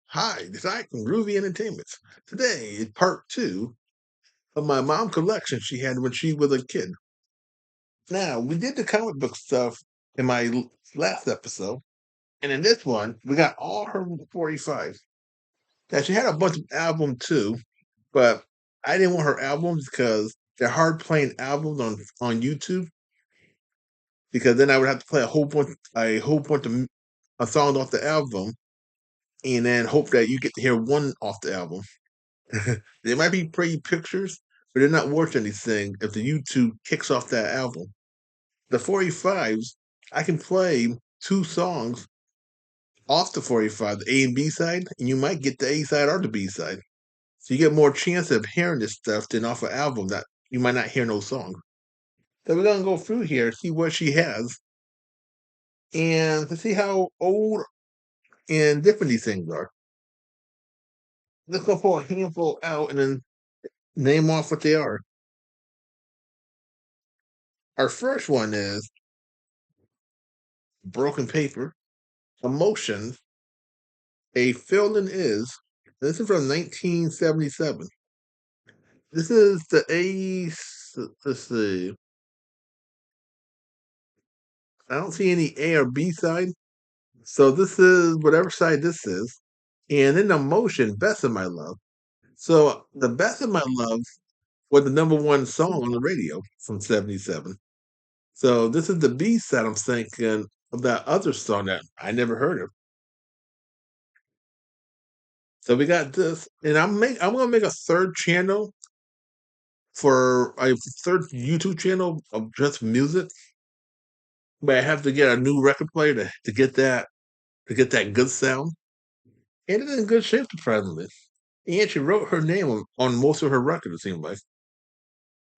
Hi, this is Ike from Groovy Entertainments. Today is part two of my mom collection she had when she was a kid. Now, we did the comic book stuff in my last episode, and in this one, we got all her 45. Now, she had a bunch of albums too, but I didn't want her albums because they're hard playing albums on YouTube, because then I would have to play a whole bunch of songs off the album and then hope that you get to hear one off the album. They might be pretty pictures, but they're not worth anything if the YouTube kicks off that album. The 45s, I can play two songs off the 45, the A and B side, and you might get the A side or the B side. So you get more chance of hearing this stuff than off an album that you might not hear no song. So we're gonna go through here, see what she has, and to see how old and different these things are. Let's go pull a handful out and then name off what they are. Our first one is Broken Paper, Emotions, A Feeling Is. This is from 1977. This is the let's see. I don't see any A or B side. So this is whatever side this is. And in Emotion, Best of My Love. So the Best of My Love was the number one song on the radio from 77. So this is the B side I'm thinking of that other song that I never heard of. So we got this, and I'm gonna make a third channel for a third YouTube channel of just music, but I have to get a new record player to get that good sound. And it's in good shape, surprisingly. And she wrote her name on most of her records, it seemed like.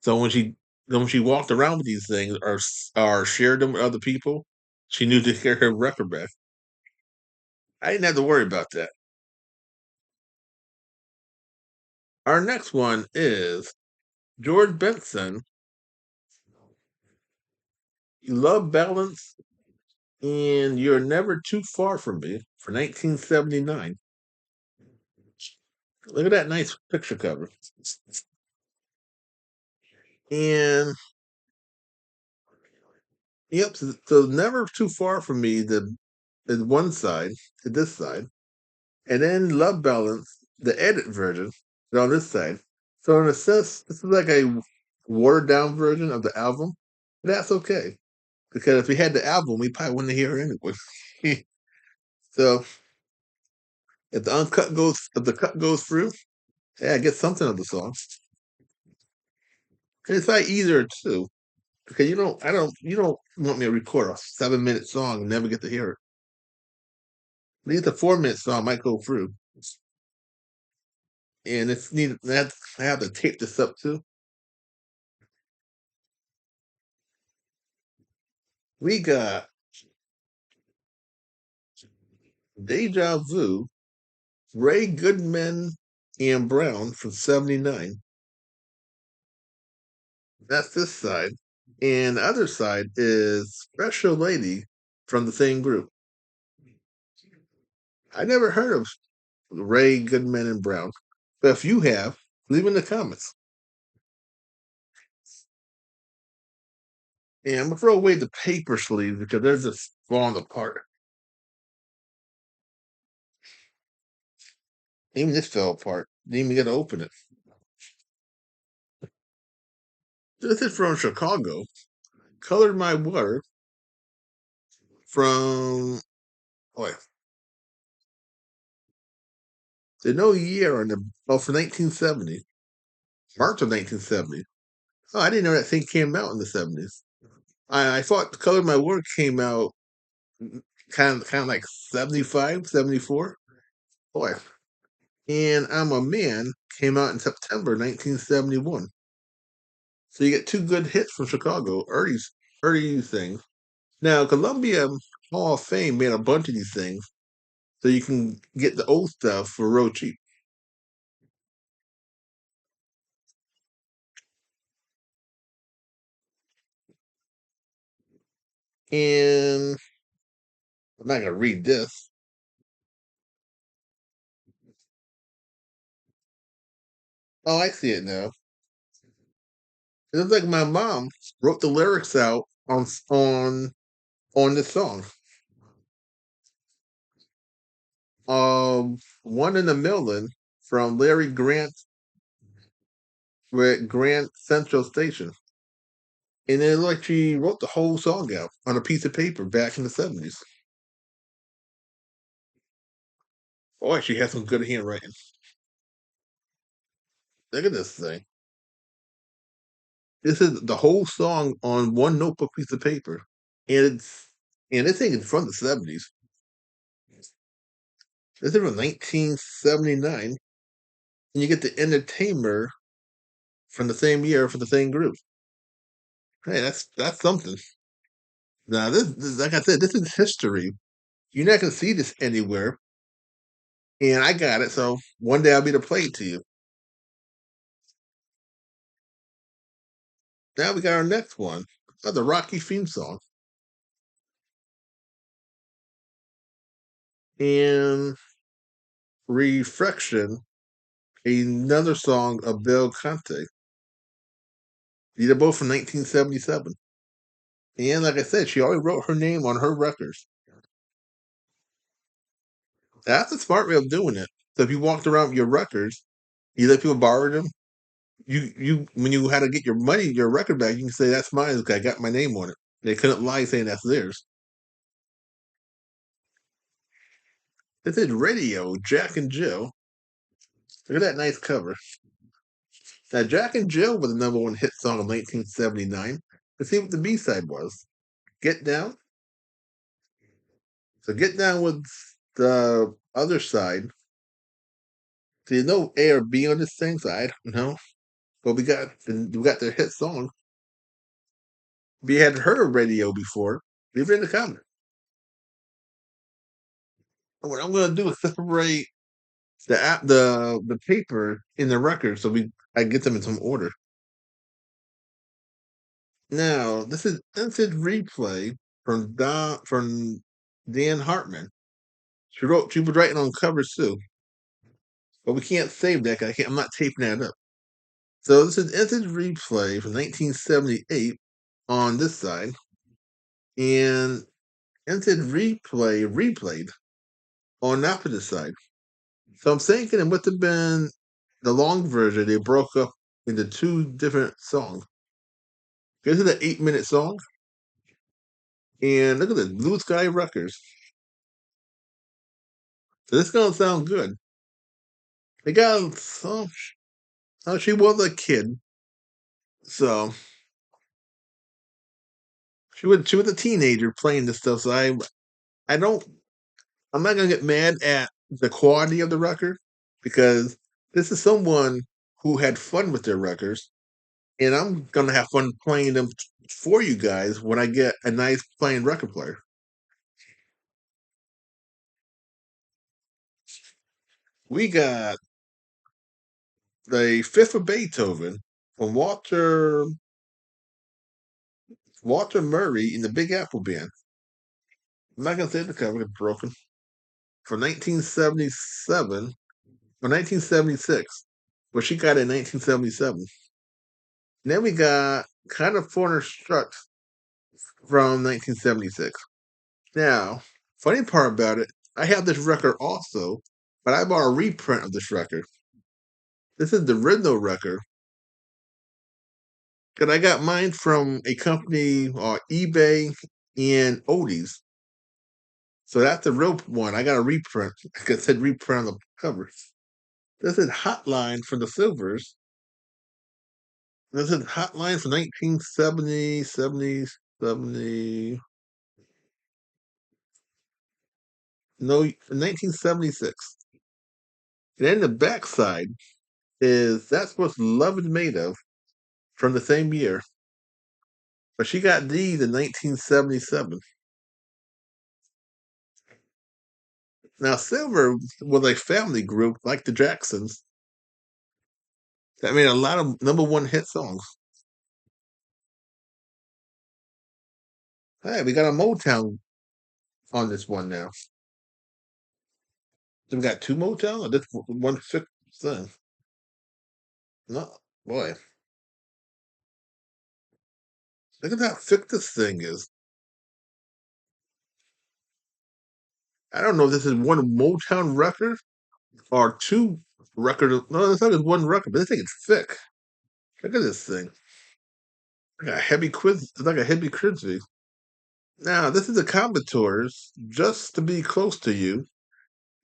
So when she walked around with these things or shared them with other people, she knew to get her record back. I didn't have to worry about that. Our next one is George Benson, Love Balance, and You're Never Too Far From Me for 1979. Look at that nice picture cover. And yep, so Never Too Far From Me, the is one side to this side, and then Love Balance, the edit version, is on this side. So in a sense, this is like a watered down version of the album. But that's okay, because if we had the album, we probably wouldn't hear it anyway. So if the cut goes through, yeah, I get something of the song. And it's like easier too, because you don't want me to record a 7 minute song and never get to hear it. At least a 4 minute song might go through, and it's needed. I have to tape this up too. We got Deja Vu, Ray Goodman and Brown from '79. That's this side, and the other side is Special Lady from the same group. I never heard of Ray Goodman and Brown, but if you have, leave in the comments. And I'm gonna throw away the paper sleeves because they're just falling apart. Even this fell apart. Didn't even get to open it. This is from Chicago. Colored My Water from oh wait, there's no year on the for 1970. March of 1970. Oh, I didn't know that thing came out in the 70s. I thought Colored My Water came out kind of like 75, 74. Boy. And I'm a Man came out in September 1971. So you get two good hits from Chicago, early things. Now, Columbia Hall of Fame made a bunch of these things, so you can get the old stuff for real cheap. And I'm not gonna read this. Oh, I see it now. It looks like my mom wrote the lyrics out on this song. One in a Million from Larry Grant with Grant Central Station. And it looked like she wrote the whole song out on a piece of paper back in the 70s. Boy, she has some good handwriting. Look at this thing. This is the whole song on one notebook piece of paper. And it's and this thing is from the 70s. This is from 1979. And you get the Entertainer from the same year for the same group. Hey, that's something. Now this like I said, this is history. You're not gonna see this anywhere. And I got it, so one day I'll be able to play it to you. Now we got our next one. The Rocky theme song. And Reflection, another song of Bill Conti. These are both from 1977. And like I said, she already wrote her name on her records. That's a smart way of doing it. So if you walked around with your records, you let people borrow them. You when you had to get your money, your record back, you can say that's mine because I got my name on it. They couldn't lie saying that's theirs. This is Radio, Jack and Jill. Look at that nice cover. Now, Jack and Jill was the number one hit song of 1979. Let's see what the B side was. Get Down. So, Get Down was the other side. So, there's no A or B on this thing, so I don't know. But we got their hit song. If you hadn't heard of Radio before, leave it in the comments. And what I'm going to do is separate the paper in the record so I get them in some order. Now, this is Instant Replay from Dan Hartman. She was writing on covers too, but we can't save that. 'Cause I'm not taping that up. So this is Instant Replay from 1978 on this side, and Instant Replay replayed on the opposite side. So I'm thinking it must have been the long version. They broke up into two different songs. This is an 8-minute song, and look at this Blue Sky Records. So this is gonna sound good. They got some. Oh, she was a kid, so she was a teenager playing this stuff. So I don't I'm not gonna get mad at the quality of the record because this is someone who had fun with their records, and I'm gonna have fun playing them for you guys when I get a nice playing record player. We got the Fifth of Beethoven from Walter Murray in the Big Apple Band. I'm not gonna say the cover; it's broken. From 1977 or 1976. Well, she got it in 1977. And then we got Kind of Foreigner Struts from 1976. Now, funny part about it, I have this record also, but I bought a reprint of this record. This is the original record. Because I got mine from a company eBay and Oldies. So that's the real one. I got a reprint. Like I said, reprint on the cover. This is Hotline from the Silvers. This is Hotline from 1970, 70, 70. No, 1976. And then the backside is That's What Love Is Made Of from the same year. But she got these in 1977. Now, Silver was a family group like the Jacksons that made a lot of number one hit songs. Hey, we got a Motown on this one now. So we got two Motown or this one fifth thing? No, boy, look at how thick this thing is. I don't know if this is one Motown record or two record. No, it's not just one record, but this thing is thick. Look at this thing. Like a heavy quiz. It's like a heavy quiz. Now, this is the Commodores, Just to Be Close to You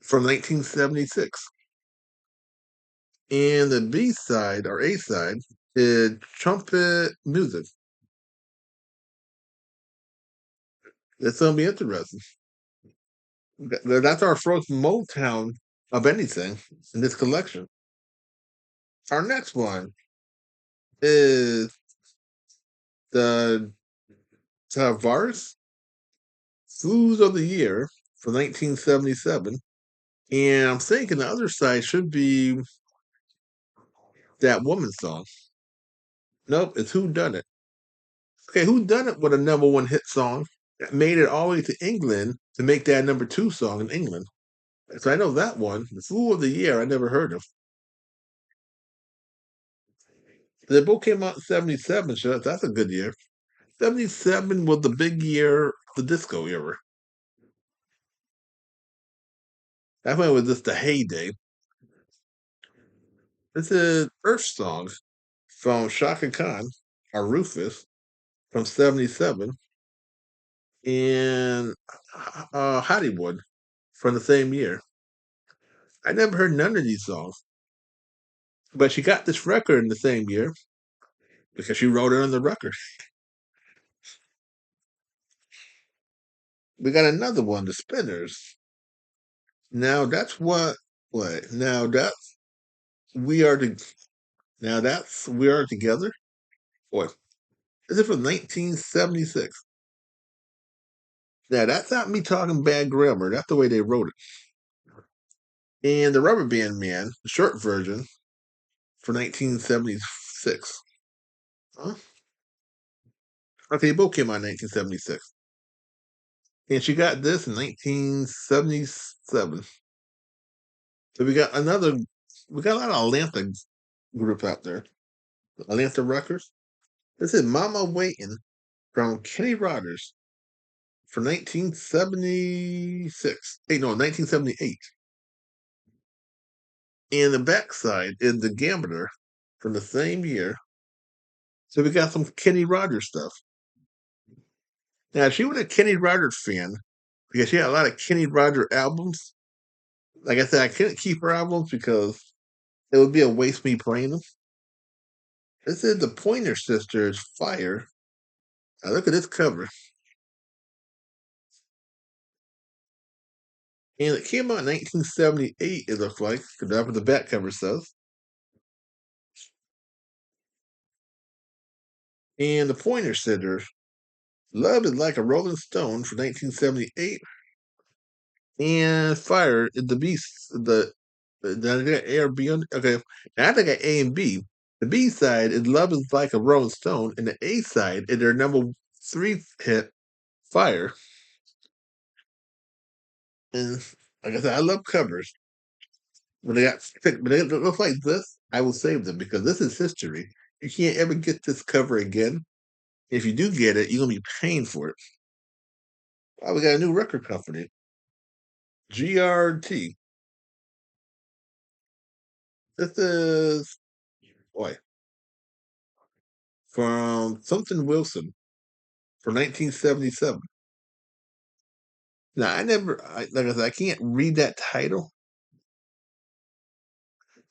from 1976. And the B side or A side is Trumpet Music. It's going to be interesting. That's our first Motown of anything in this collection. Our next one is the Tavares Foods of the Year from 1977. And I'm thinking the other side should be that woman song. Nope, it's Who Done It. Okay, Who Done It with a number one hit song that made it all the way to England to make that number two song in England. So I know that one. The Fool of the Year, I never heard of. They both came out in 77, so that's a good year. 77 was the big year, the disco era. That one was just the heyday. This is Earth Song from Shaka Khan, or Rufus, from 77, and Hollywood from the same year. I never heard none of these songs, but she got this record in the same year because she wrote it on the record. We got another one, The Spinners. Now that's what? Now that's we are the now that's we are together. What? This is from 1976. Now that's not me talking bad grammar. That's the way they wrote it. And the Rubber Band Man, the short version, for 1976. Huh? Okay, they both came out in 1976. And she got this in 1977. So we got a lot of Atlanta group out there. Atlanta Records. This is Mama Waiting from Kenny Rogers for 1976. Hey, no, 1978. And the backside is The Gambler from the same year. So we got some Kenny Rogers stuff. Now, she was a Kenny Rogers fan because she had a lot of Kenny Rogers albums. Like I said, I couldn't keep her albums because it would be a waste me playing them. This is the Pointer Sisters Fire. Now look at this cover. And it came out in 1978, it looks like, because that's what the back cover says. And the Pointer Sisters, Love is Like a Rolling Stone for 1978. And Fire is the Beast. Did I get A or B on? Okay, now I think I got A and B. The B side is Love is Like a Rolling Stone, and the A side is their number three hit, Fire. And like I said, I love covers. When they got when they look like this, I will save them because this is history. You can't ever get this cover again. If you do get it, you're gonna be paying for it. Oh, we got a new record company, GRT. This is boy from something Wilson from 1977. Now like I said, I can't read that title.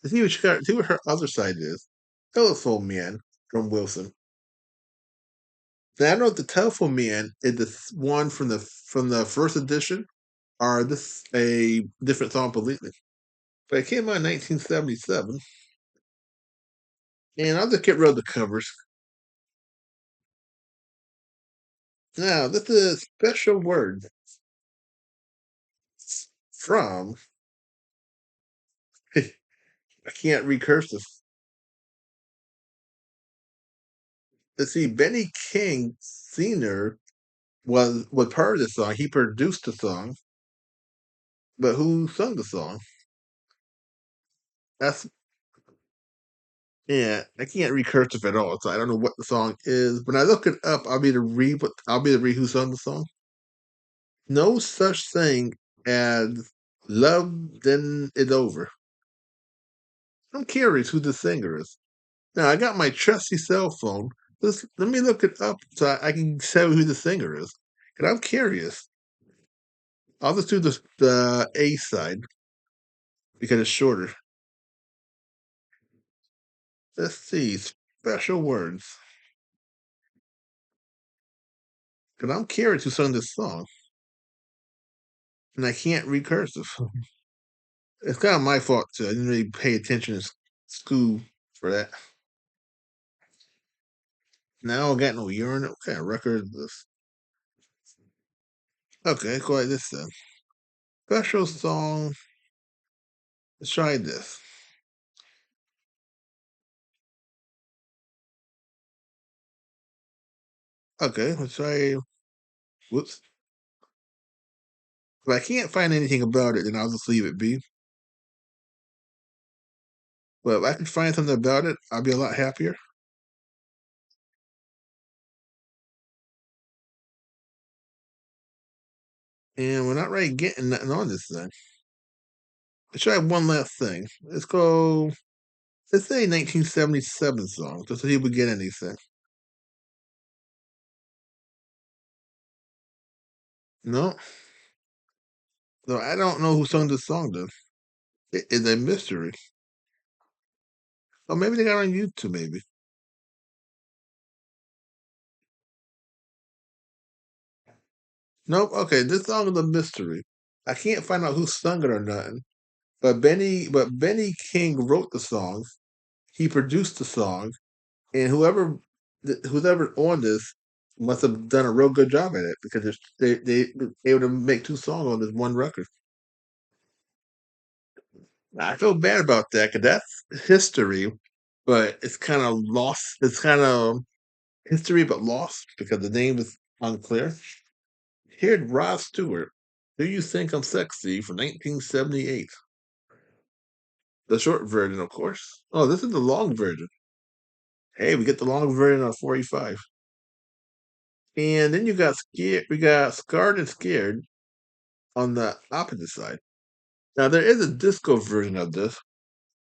To see what she got, see what her other side is. Telephone Man from Wilson. Now I know the Telephone Man is the one from the first edition, or this a different song completely. But it came out in 1977, and I'll just get rid of the covers. Now this is a special word from I can't recurse this. Let's see, Benny King Sr. was part of the song. He produced the song, but who sung the song? That's Yeah, I can't read cursive at all, so I don't know what the song is. When I look it up, I'll be able to read who sung the song. No such thing as love, then it's over. I'm curious who the singer is. Now I got my trusty cell phone. Let me look it up so I can tell who the singer is. And I'm curious. I'll just do the A side because it's shorter. Let's see. Special words. Because I'm curious who sung this song. And I can't read cursive. It's kind of my fault too. I didn't really pay attention in school for that. Now I got no urine. What kind of record is this? Okay, go like this then. Special song. Let's try this. Okay, let's try. Whoops. If I can't find anything about it, then I'll just leave it be. But if I can find something about it, I'll be a lot happier. And we're not really getting nothing on this thing. Let's try one last thing. Let's go. Let's say 1977 song, just to see if we get anything. No, no, I don't know who sung this song. Then it's a mystery. Or maybe they got it on YouTube. Maybe. Nope. Okay, this song is a mystery. I can't find out who sung it or nothing. But Benny King wrote the song. He produced the song, and whoever on this must have done a real good job at it because they able to make two songs on this one record. I feel bad about that because that's history, but it's kind of lost. It's kind of history but lost because the name is unclear. Here's Rod Stewart. Do You Think I'm Sexy from 1978. The short version, of course. Oh, this is the long version. Hey, we get the long version on 45. And then you got scared. We got Scarred and Scared on the opposite side. Now there is a disco version of this.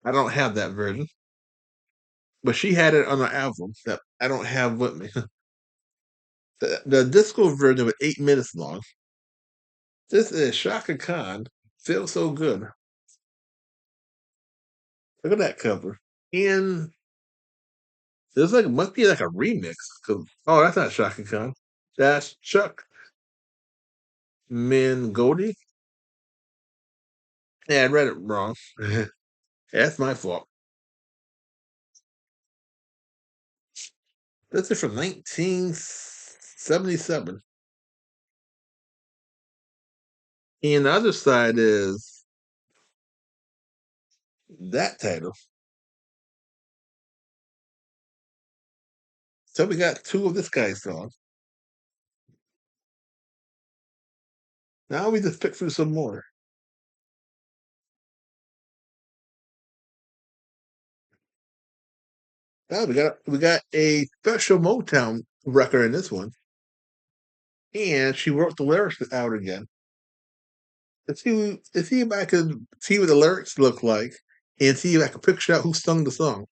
I don't have that version, but she had it on her album that I don't have with me. The disco version was 8 minutes long. This is Shaka Khan. Feels so good. Look at that cover. And there's like must be like a remix. Oh, that's not Shaka Khan. That's Chuck Mingotti. Yeah, I read it wrong. That's my fault. This is from 1977. And the other side is that title. So we got two of this guy's songs. Now we just pick through some more. Now we got a special Motown record in this one. And she wrote the lyrics out again. Let's see if I can see what the lyrics look like and see if I can picture out who sung the song.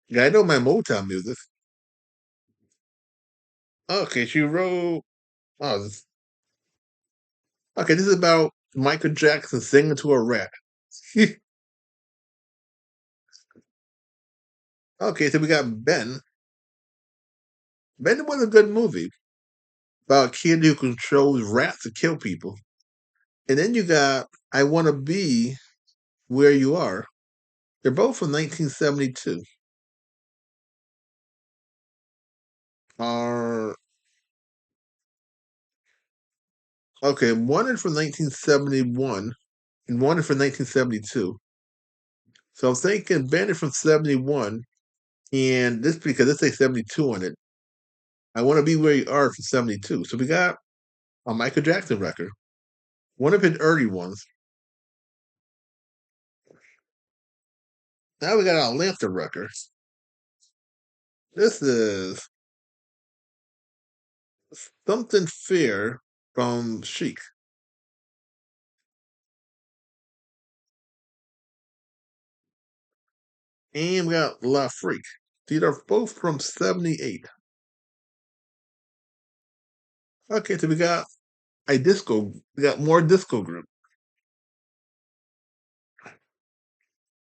Yeah, I know my Motown music. Okay, she wrote. Oh, okay. This is about Michael Jackson singing to a rat. Okay, so we got Ben. Ben was a good movie about a kid who controls rats to kill people. And then you got I Want to Be Where You Are. They're both from 1972. Are okay, one is from 1971 and one is from 1972. So I'm thinking Ben is from 71, and this because this say 72 on it. I Want to Be Where You Are from 72. So we got a Michael Jackson record. One of his early ones. Now we got our Atlanta record. This is Something Fair from Chic. And we got La Freak. These are both from 78. Okay, so we got more disco group.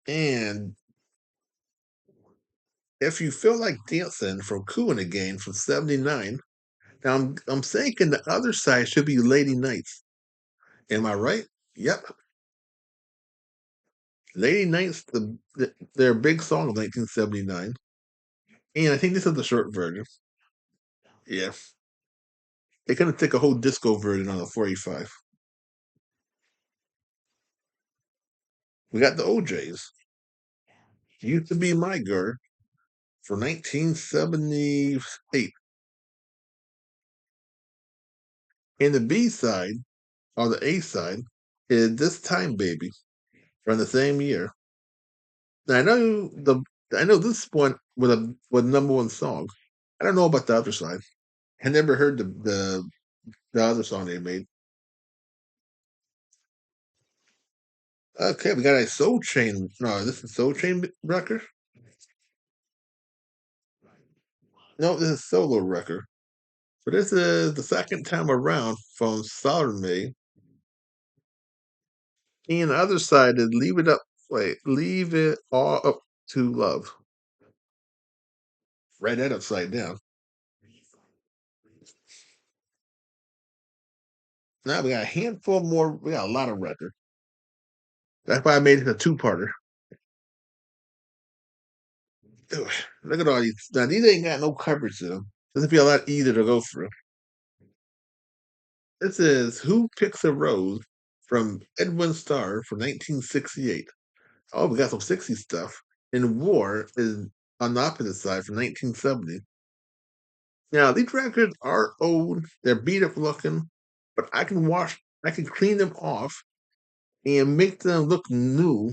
And If You Feel Like Dancing from Kool and the Gang from 79. Now I'm thinking the other side should be Lady Nights. Am I right? Yep. Lady Nights, their big song of 1979. And I think this is the short version. Yeah. They couldn't take a whole disco version on a 45. We got the OJs. Used to Be My Girl for 1978. And the B side, or the A side, is This Time Baby from the same year. Now I know this one was number one song. I don't know about the other side. I never heard the other song they made. Okay, we got a Soul Chain. No, this is Soul Chain record. No, this is solo record. So this is the second time around from Salome. And the other side is Leave It All Up to Love. Write that upside down. Now we got a handful more. We got a lot of records. That's why I made it a two-parter. Ugh, look at all these. Now these ain't got no coverage to them. This would be a lot easier to go through. This is Who Picks a Rose from Edwin Starr from 1968. Oh, we got some 60s stuff. And War is on the opposite side from 1970. Now, these records are old, they're beat up looking, but I can clean them off and make them look new.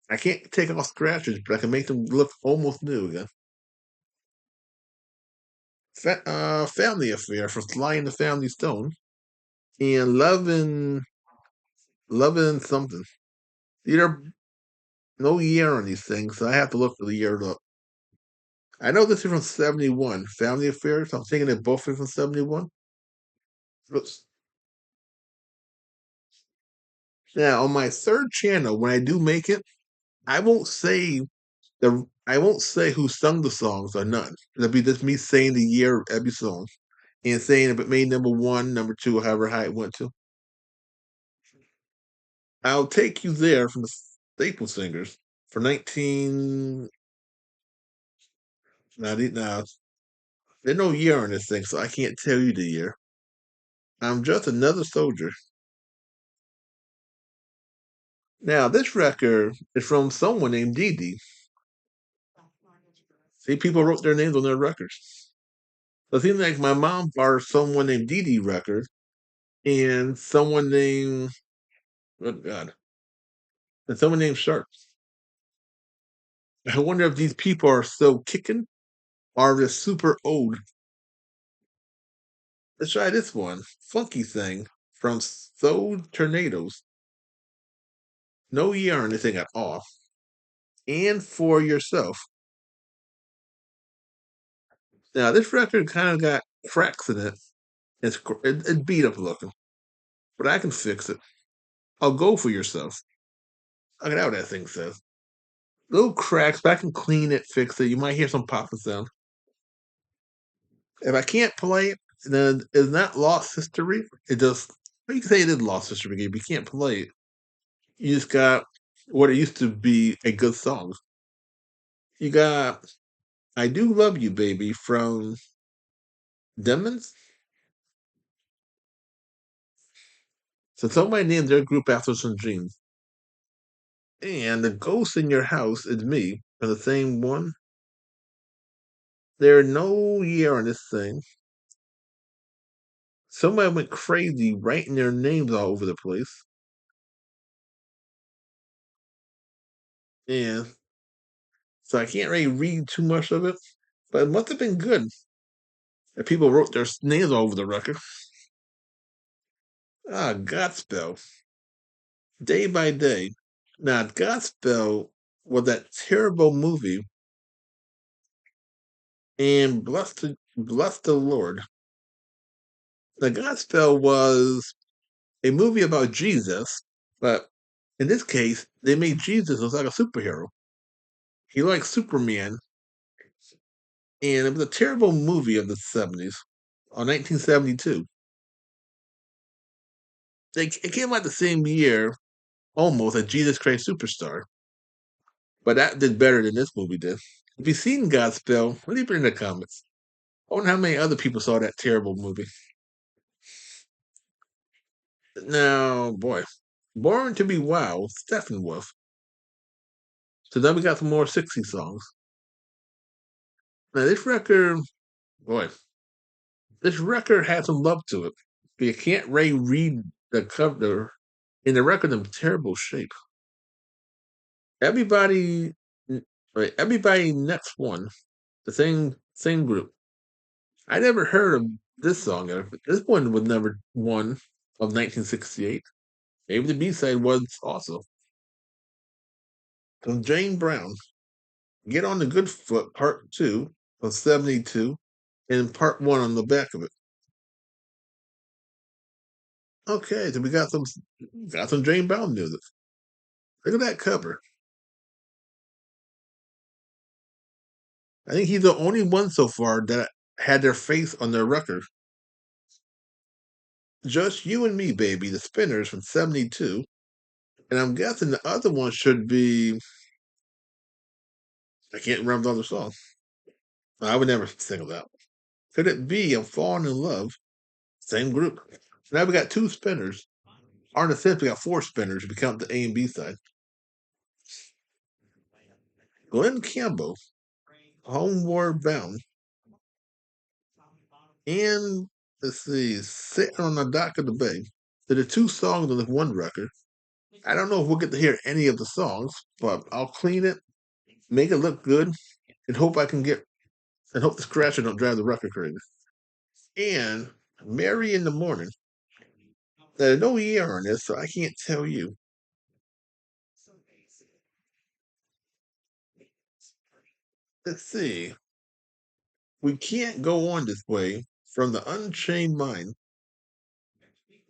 I can't take off scratches, but I can make them look almost new again. Family Affair from Sly and the Family Stone and Lovin' Something. These are no year on these things, so I have to look for the year up. I know this is from 71, Family Affairs. I'm thinking they both are from 71. Now, on my third channel, when I do make it, I won't say I won't say who sung the songs or none. It'll be just me saying the year of every song and saying if it made number one, number two, however high it went to. I'll take you there from the Staple Singers for 19. Now, there's no year on this thing, so I can't tell you the year. I'm just another soldier. Now, this record is from someone named Dee Dee. See, people wrote their names on their records. So it seems like my mom borrowed someone named Dee Dee record and someone named, oh God, and someone named Sharp. I wonder if these people are still kicking or they're super old. Let's try this one. Funky Thing from Soul Tornadoes. No year or anything at all. And For Yourself. Now, this record kind of got cracks in it. It's beat up looking, but I can fix it. I'll go for yourself. Look at how that thing says. Little cracks, but I can clean it, fix it. You might hear some popping sound. If I can't play it, then it's not lost history. It just, well, you can say it is lost history game. You can't play it. You just got what it used to be a good song. You got I Do Love You, Baby from Demons. So somebody named their group after some dreams. And The Ghost in Your House is Me for the same one. There are no year on this thing. Somebody went crazy writing their names all over the place. Yeah. so I can't really read too much of it, but it must have been good. And people wrote their names all over the record. Godspell, Day by Day. Now, Godspell was that terrible movie, and bless the Lord. The Godspell was a movie about Jesus, but in this case, they made Jesus look like a superhero. He liked Superman, and it was a terrible movie of the 70s, or 1972. It came out the same year, almost, as Jesus Christ Superstar, but that did better than this movie did. If you've seen Godspell, leave it in the comments. I wonder how many other people saw that terrible movie. Now, boy, Born to Be Wild, Steppenwolf. So now we got some more 60s songs. Now, this record, boy, this record has some love to it. But you can't really read the cover, and the record in terrible shape. Everybody, right, everybody next one, the same group. I never heard of this song. This one was never one of 1968. Maybe the B side was also. From Jane Brown, Get on the Good Foot, Part 2 of 72, and Part 1 on the back of it. Okay, so we got some Jane Brown music. Look at that cover. I think he's the only one so far that had their face on their record. Just You and Me, Baby, the Spinners from 72. And I'm guessing the other one should be, I can't remember the other song. I would never single that. Could it be I'm Falling in Love? Same group. Now we got two spinners. On the fifth, we got four spinners if you count the A and B side. Glenn Campbell, Homeward Bound. And let's see, Sitting on the Dock of the Bay. So the two songs on the one record. I don't know if we'll get to hear any of the songs, but I'll clean it, make it look good, and hope the scratcher don't drive the record crazy. And Mary in the Morning. There's no year on this, so I can't tell you. Let's see. We can't go on this way from the Unchained Mind.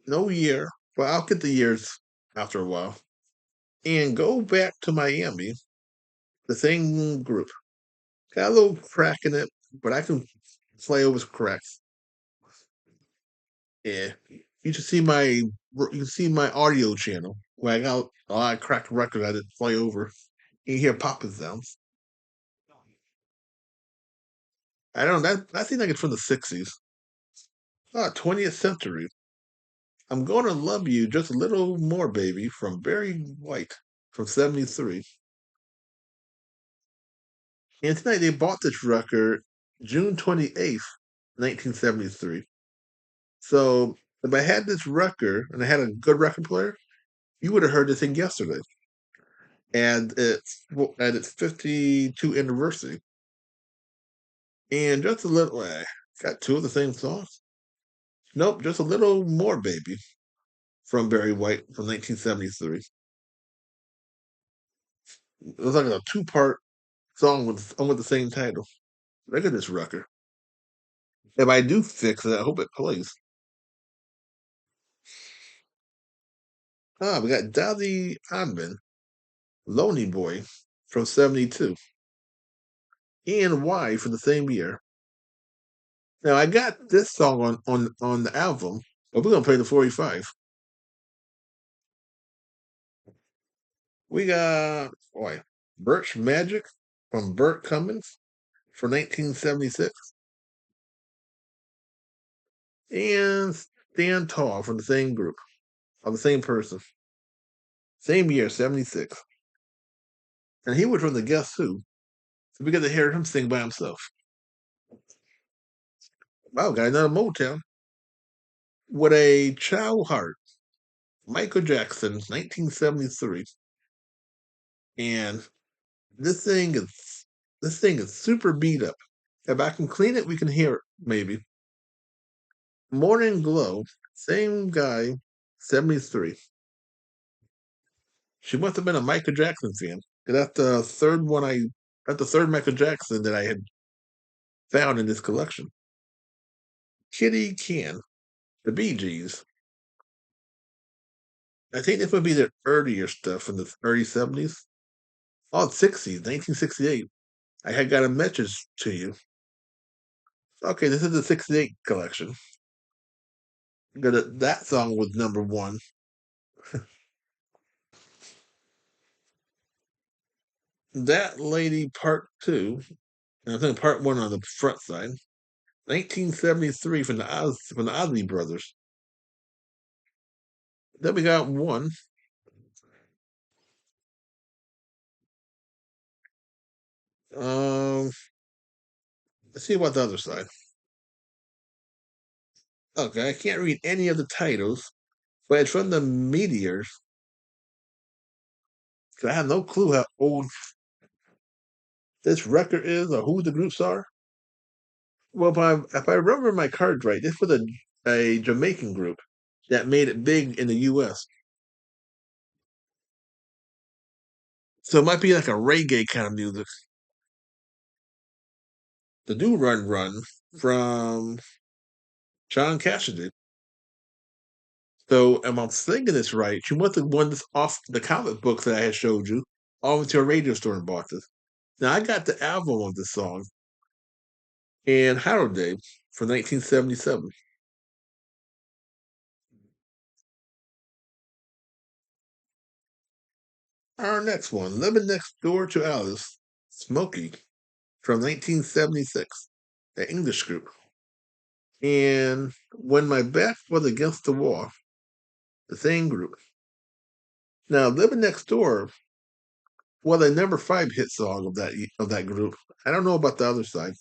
No year, but I'll get the years after a while. And Go Back to Miami, the same group. Got a little crack in it, but I can play over cracks. Yeah. You can see my audio channel where I got a lot of cracked records I didn't play over. You hear popping sounds. I don't know, that I think like it's from the 60s. 20th century. I'm gonna love you just a little more, baby, from Barry White from 73. And tonight they bought this record June 28th, 1973. So if I had this record and I had a good record player, you would have heard this thing yesterday. And at its 52 anniversary. And just a little got two of the same songs. Nope, just a little more, baby, from Barry White from 1973. It was like a two-part song with the same title. Look at this record. If I do fix it, I hope it plays. We got Dazzy Osmond, Lonely Boy from 72, and Y for the same year. Now I got this song on the album, but we're gonna play the 45. We got Birch Magic from Burt Cummins from 1976, and Stand Tall from the same group, of the same person, same year, 76. And he was from the Guess Who, so we get to hear him sing by himself. Wow, got another Motown with a Child Heart, Michael Jackson, 1973. And this thing is This thing is super beat up. If I can clean it, we can hear it, maybe. Morning Glow, same guy, 73. She must have been a Michael Jackson fan. 'Cause that's the third Michael Jackson that I had found in this collection. Kitty Can, the Bee Gees. I think this would be the earlier stuff in the early 70s. Oh, 60s, 1968. I had got a message to you. Okay, this is the 68 collection. That song was number one. That Lady Part Two, and I think Part One on the front side. 1973 from the Osley Brothers. Then we got one. Um, let's see about the other side. Okay, I can't read any of the titles, but it's from the Meteors. So I have no clue how old this record is or who the groups are. Well, if I remember my cards right, this was a Jamaican group that made it big in the U.S. So it might be like a reggae kind of music. The Do Run Run from John Cassidy. So am I thinking this right? She must have won this off the comic books that I had showed you, all went to a radio store and bought this. Now I got the album of this song in Harold Day from 1977. Our next one, Living Next Door to Alice, Smokey from 1976, the English group. And When My Back Was Against the Wall, the same group. Now, Living Next Door was a number five hit song of that group. I don't know about the other side.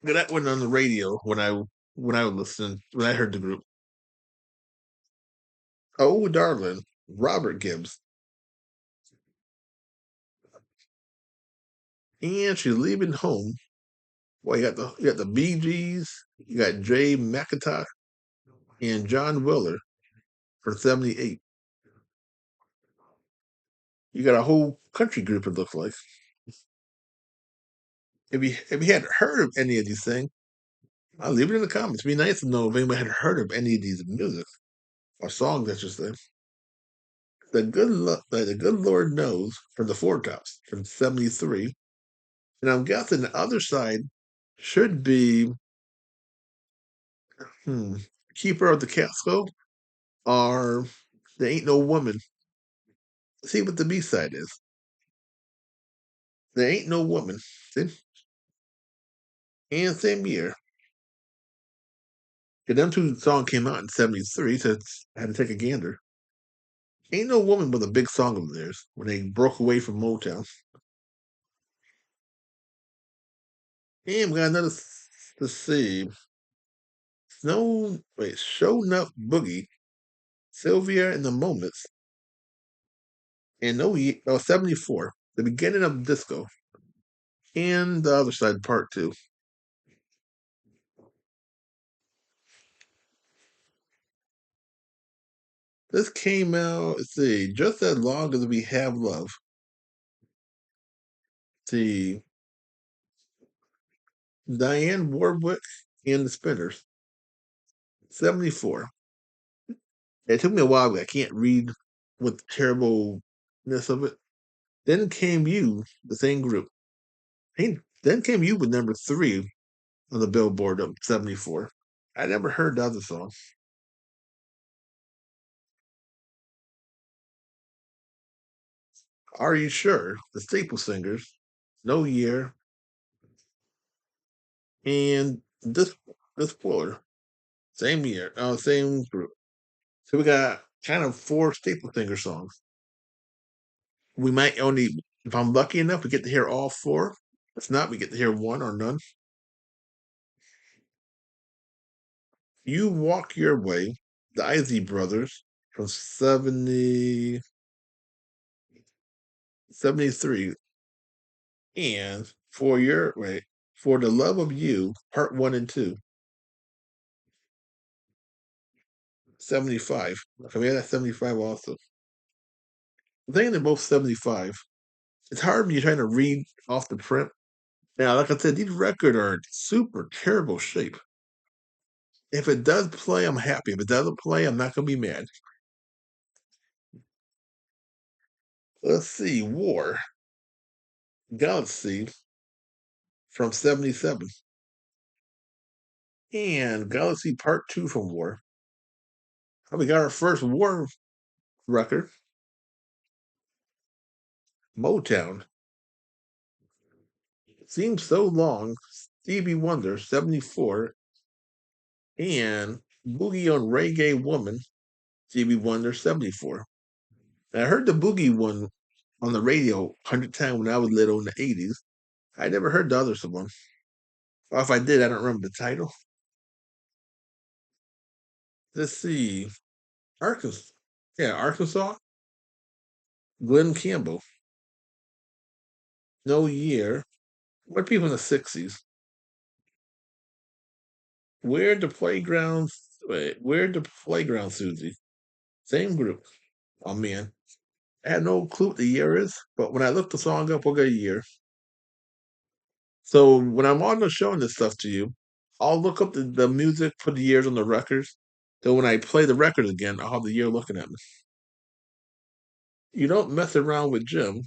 But that went on the radio when I was listening when I heard the group. Oh, darling, Robert Gibbs, and she's leaving home. Well, you got the Bee Gees, you got Jay McIntosh and John Willer for 78. You got a whole country group. It looks like. If you hadn't heard of any of these things, I'll leave it in the comments. It'd be nice to know if anybody had heard of any of these music or songs. I should say. The good Lord knows from the Four Tops from 73. And I'm guessing the other side should be hmm, Keeper of the Castle or There Ain't No Woman. See what the B side is. There Ain't No Woman. See? And same year. 'Cause them two songs came out in 73, so I had to take a gander. Ain't No Woman was a big song of theirs when they broke away from Motown. And we got another, let's see, Show Enough Boogie, Sylvia and the Moments, and 74, the beginning of disco, and the other side, part two. This came out, let's see, just as long as we have love. Let's see, Diane Warwick and the Spinners, 74. It took me a while, but I can't read with the terribleness of it. Then came you, the same group. Then came you with number three on the Billboard of 74. I never heard the other song. Are You Sure? The Staple Singers, No Year, and this Fuller, same year, same group. So we got kind of four Staple Singer songs. We might only, if I'm lucky enough, we get to hear all four. If not, we get to hear one or none. You Walk Your Way, the Isley Brothers from 73. And for the love of you, part one and two, 75. Okay, we had that 75 also. I think they're both 75. It's hard when you're trying to read off the print. Now, like I said, these records are in super terrible shape. If it does play, I'm happy. If it doesn't play, I'm not gonna be mad. Let's see, War, Galaxy from 77. And Galaxy Part 2 from War. We got our first War record, Motown. Seems so long. Stevie Wonder, 74. And Boogie on Reggae Woman, Stevie Wonder, 74. And I heard the Boogie one on the radio 100 times when I was little in the 80s. I never heard the other one. Or if I did, I don't remember the title. Let's see. Arkansas. Yeah, Arkansas. Glenn Campbell. No year. What people in the 60s? Where the playground? Wait, where the playground, Susie? Same group. Oh man, I had no clue what the year is, but when I looked the song up, we'll get a year. So when I'm on the showing this stuff to you, I'll look up the music, put the years on the records. So when I play the record again, I'll have the year looking at me. You don't mess around with Jim.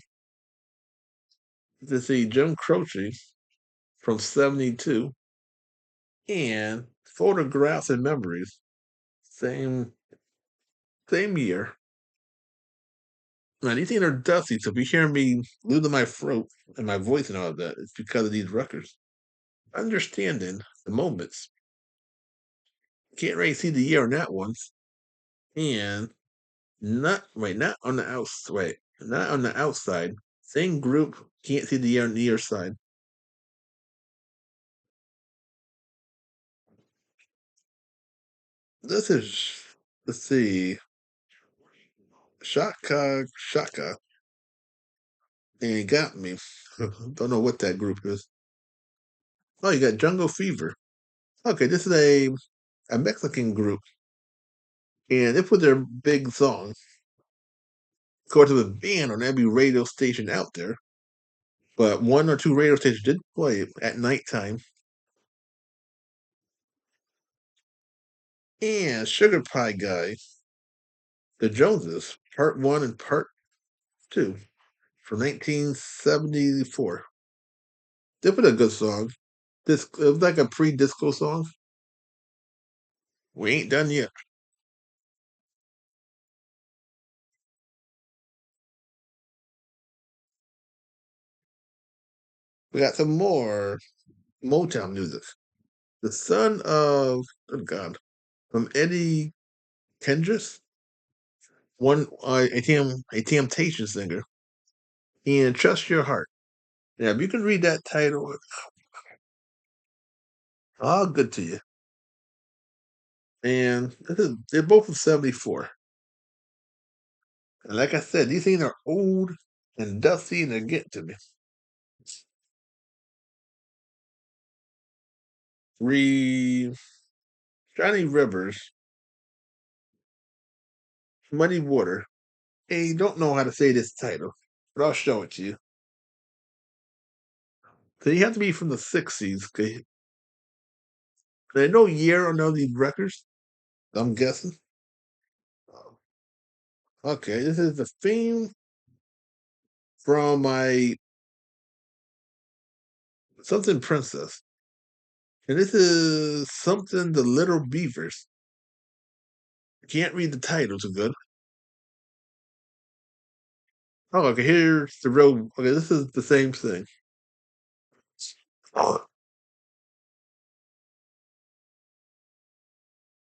To see Jim Croce from 72 and Photographs and Memories, same same year. Now these things are dusty, so if you hear me losing my throat and my voice and all of that, it's because of these records. Understanding the moments. Can't really see the year on that one. And not on the outside. Wait, not on the outside. Same group, can't see the year on the near side. This is, let's see, Shaka, and it got me. Don't know what that group is. Oh, you got Jungle Fever. Okay, this is a Mexican group, and they put their big song. Of course, it was banned on every radio station out there, but one or two radio stations did play it at nighttime. And Sugar Pie Guy, the Joneses, Part One and Part Two from 1974. They put a good song. This it was like a pre-disco song. We ain't done yet. We got some more Motown music. The son of, oh God, from Eddie Kendricks, one a Temptation singer, and Trust Your Heart. Now, if you can read that title, all good to you. And they're both from 74. And like I said, these things are old and dusty and they're getting to me. Re Johnny Rivers, Muddy Water. I don't know how to say this title, but I'll show it to you. So you have to be from the 60s. Okay? There's no year on all these records, I'm guessing. Okay, this is the theme from my something princess. And this is something the Little Beavers. Can't read the title too good. Oh, okay, here's the road. Okay, this is the same thing. Oh,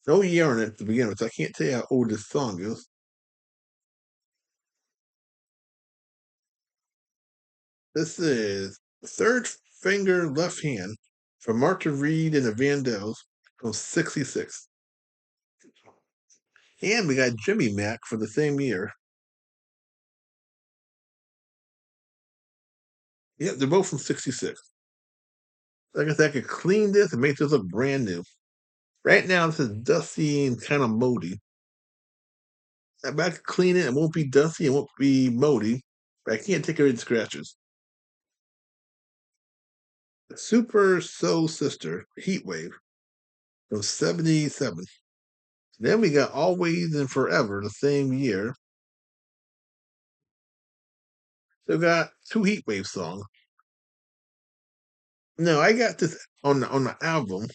no year on it to begin with, so I can't tell you how old this song is. This is Third Finger Left Hand from Martha Reed and the Vandells from 66. And we got Jimmy Mack for the same year. Yeah, they're both from '66. Like I said, I could clean this and make this look brand new. Right now, this is dusty and kind of moldy. If I could clean it, it won't be dusty, it won't be moldy, but I can't take away the scratches. Super Soul Sister Heatwave from '77. Then we got Always and Forever the same year. So we got two Heatwave songs. No, I got this on the album.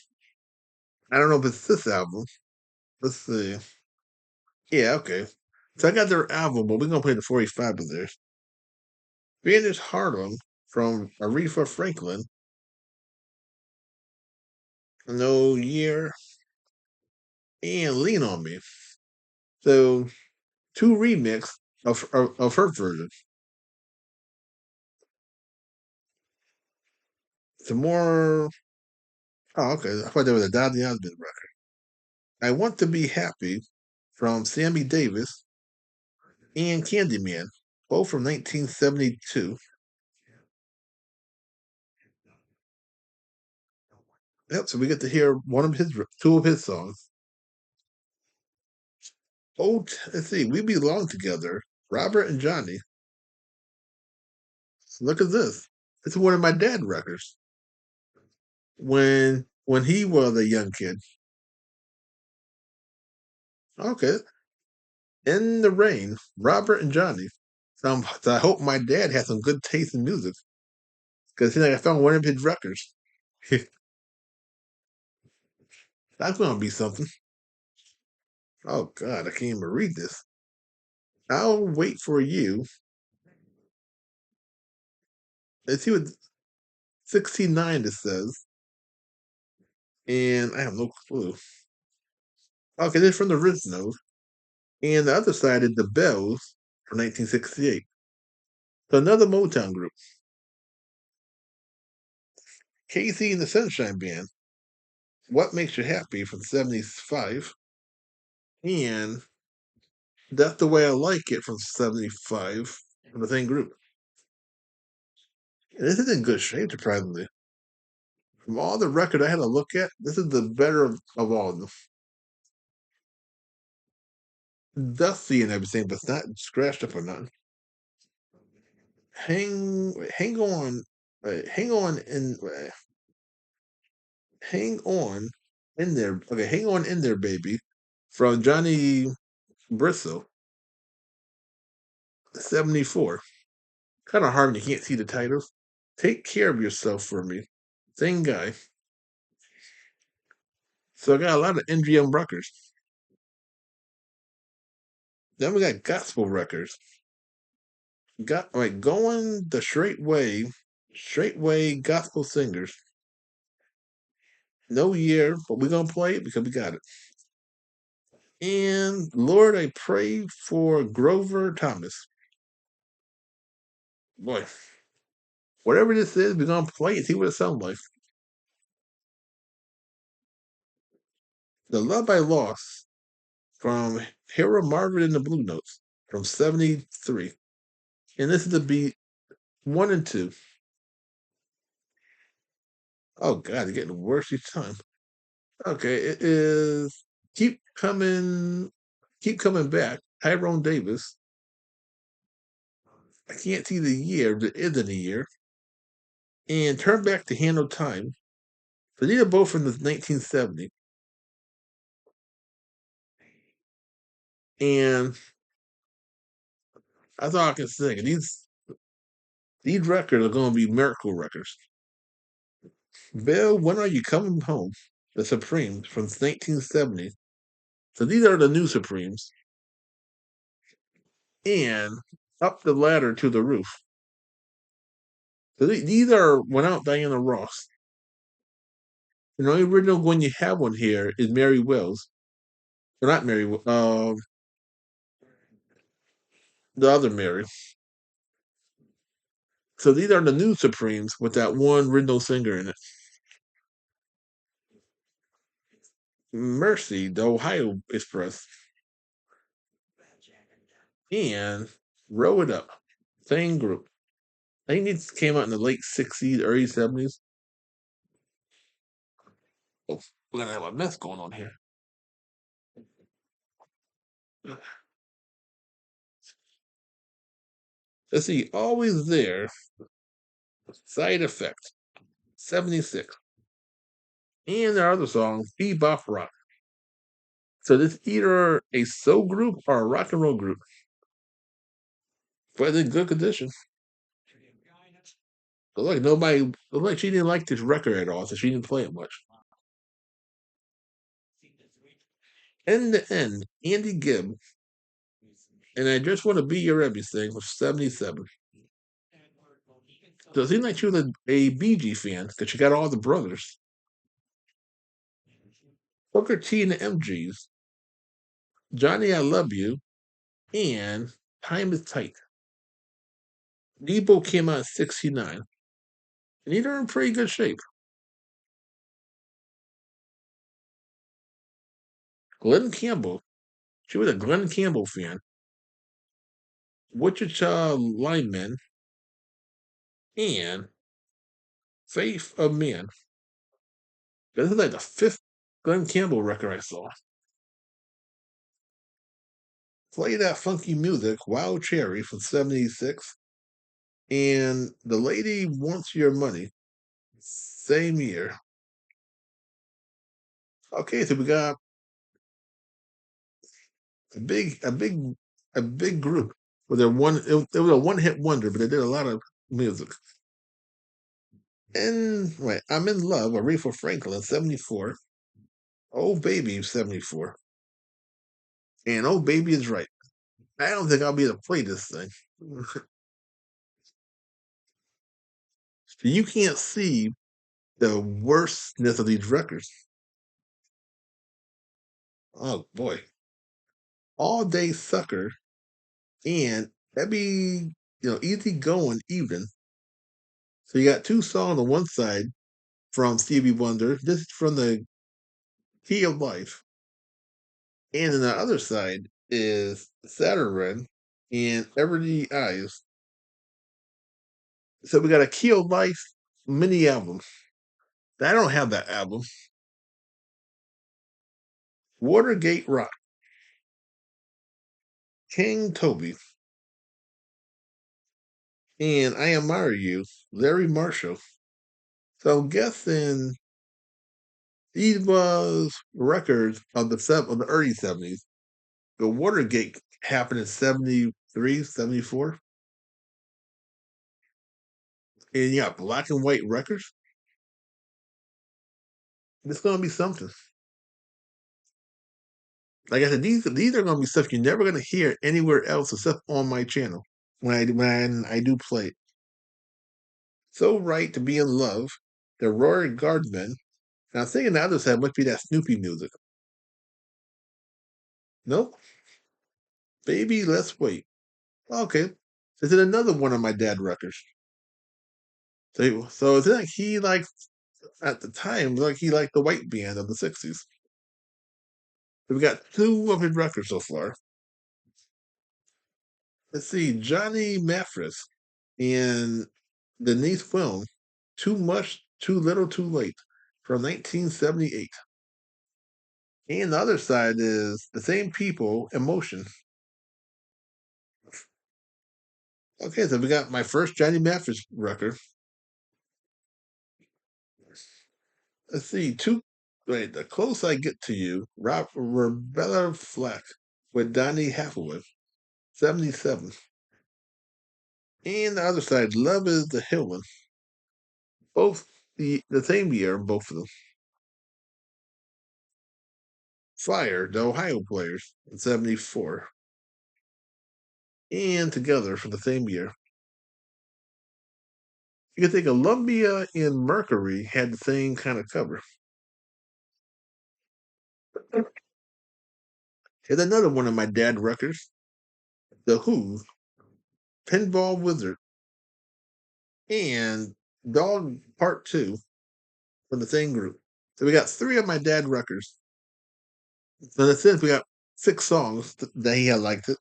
I don't know if it's this album. Let's see. Yeah, okay. So I got their album, but we're gonna play the 45 of theirs. Spanish Harlem from Aretha Franklin. No Year and Lean on Me. So two remix of her version. Some more. Oh, okay. I thought there was a Dodgy Osmond record. I Want to Be Happy from Sammy Davis and Candyman, both from 1972. Yep. So we get to hear two of his songs. Oh, let's see. We Belong Together. Robert and Johnny. Look at this. It's one of my dad records. When he was a young kid. Okay. In the Rain, Robert and Johnny. So I hope my dad had some good taste in music because I found one of his records. That's gonna be something. Oh God, I can't even read this. I'll wait for you. Let's see what 69 it says, and I have no clue. Okay, this is from the original, and the other side is the Bells from 1968. So another Motown group, Casey and the Sunshine Band. What Makes You Happy from '75, and That's the Way I Like It from '75 from the same group. And this is in good shape, surprisingly. From all the record I had to look at, this is the better of all of them. Dusty and everything, but it's not scratched up or nothing. Hang on, hang on, and hang on in there. Okay, hang on in there, baby. From Johnny Bristol, '74. Kind of hard when you can't see the titles. Take Care of Yourself for Me. Same guy. So I got a lot of NGM records. Then we got gospel records. Got like going the straight way gospel singers. No year, but we're gonna play it because we got it. And Lord, I pray for Grover Thomas. Boy, whatever this is, we're gonna play it. See what it sounds like. The Love I Lost from Harold Marvin and the Blue Notes from '73. And this is the beat one and two. Oh God, it's getting worse each time. Okay, it is keep coming back. Tyrone Davis. I can't see the year, but it isn't a year. And Turn Back the Hand of Time. So these are both from the 1970. And that's all I can say. These records are gonna be miracle records. Bill, when are you coming home? The Supremes from 1970. So these are the new Supremes. And Up the Ladder to the Roof. So these are without Diana Ross. The only original one you have on here is Mary Wells. Well, not Mary, the other Mary. So these are the new Supremes with that one original singer in it. Mercy, the Ohio Express, and Roll It Up, same group. I think it came out in the late 60s, early 70s. Oh, we're gonna have a mess going on here. Let's see, Always There, Side Effect, 76. And their other song, Bebop Rock. So this either a soul group or a rock and roll group, but in good condition. But like nobody, looked like she didn't like this record at all, so she didn't play it much. In the end, Andy Gibb, and I Just Want to Be Your Everything was 77. So it seemed like she was a Bee Gees fan because she got all the brothers. Booker T and the MGs, Johnny I Love You, and Time is Tight. Debo came out in 69, and these are in pretty good shape. Glenn Campbell, she was a Glenn Campbell fan. Wichita Lineman, and Faith of Man. This is like the fifth Glenn Campbell record I saw. Play That Funky Music, Wild Cherry from 76, and The Lady Wants Your Money, same year. Okay, so we got a big, a big, a big group with a one. It was a one-hit wonder, but they did a lot of music. And right, I'm in Love, Aretha Franklin, 74. Oh Baby, 74. And Oh Baby is right. I don't think I'll be able to play this thing. You can't see the worstness of these records. Oh boy. All Day Sucker and that'd be easy going even. So you got two songs on one side from Stevie Wonder. This is from the Key of Life. And on the other side is Saturn and Everly Eyes. So we got a Key of Life mini album. I don't have that album. Watergate Rock. King Toby. And I Admire You, Larry Marshall. So I'm guessing these was records of the early 70s. The Watergate happened in 73, 74. And you got black and white records. It's gonna be something. Like I said, these are gonna be stuff you're never gonna hear anywhere else except on my channel when I do play it. So Right to Be in Love, the Rory Gardman. Now I'm thinking the other side must be that Snoopy music. Nope. Baby, Let's Wait. Okay. This is another one of my dad records. So it's like he liked at the time, like he liked the white band of the 60s. So we got two of his records so far. Let's see, Johnny Mathis and Denise Film, Too Much, Too Little, Too Late from 1978. And the other side is the same people, Emotion. Okay, so we got my first Johnny Mathis record. Let's see, wait, The Close I Get to You, Roberta Flack with Donny Hathaway, 77. And the other side, Love is the Hillman. Both the same year, both of them. Fire, the Ohio Players, in 74. And Together for the same year. You can think Columbia and Mercury had the same kind of cover. Here's another one of my dad records, The Who, Pinball Wizard, and Dog Part 2 from the same group. So we got three of my dad records. So that's it. We got six songs that he had liked it.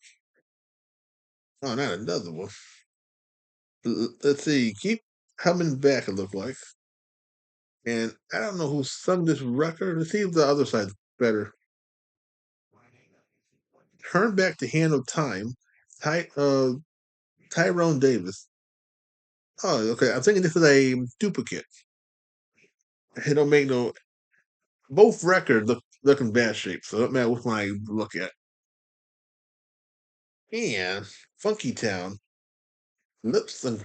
Oh, not another one. Let's see. Keep coming back. It looked like, and I don't know who sung this record. Let's see if the other side's better. Turn back the hand of time. Ty, Tyrone Davis. Oh, okay. I'm thinking this is a duplicate. It don't make no. Both records look in bad shape, so it don't matter which one I look at. And Funky Town, Lips and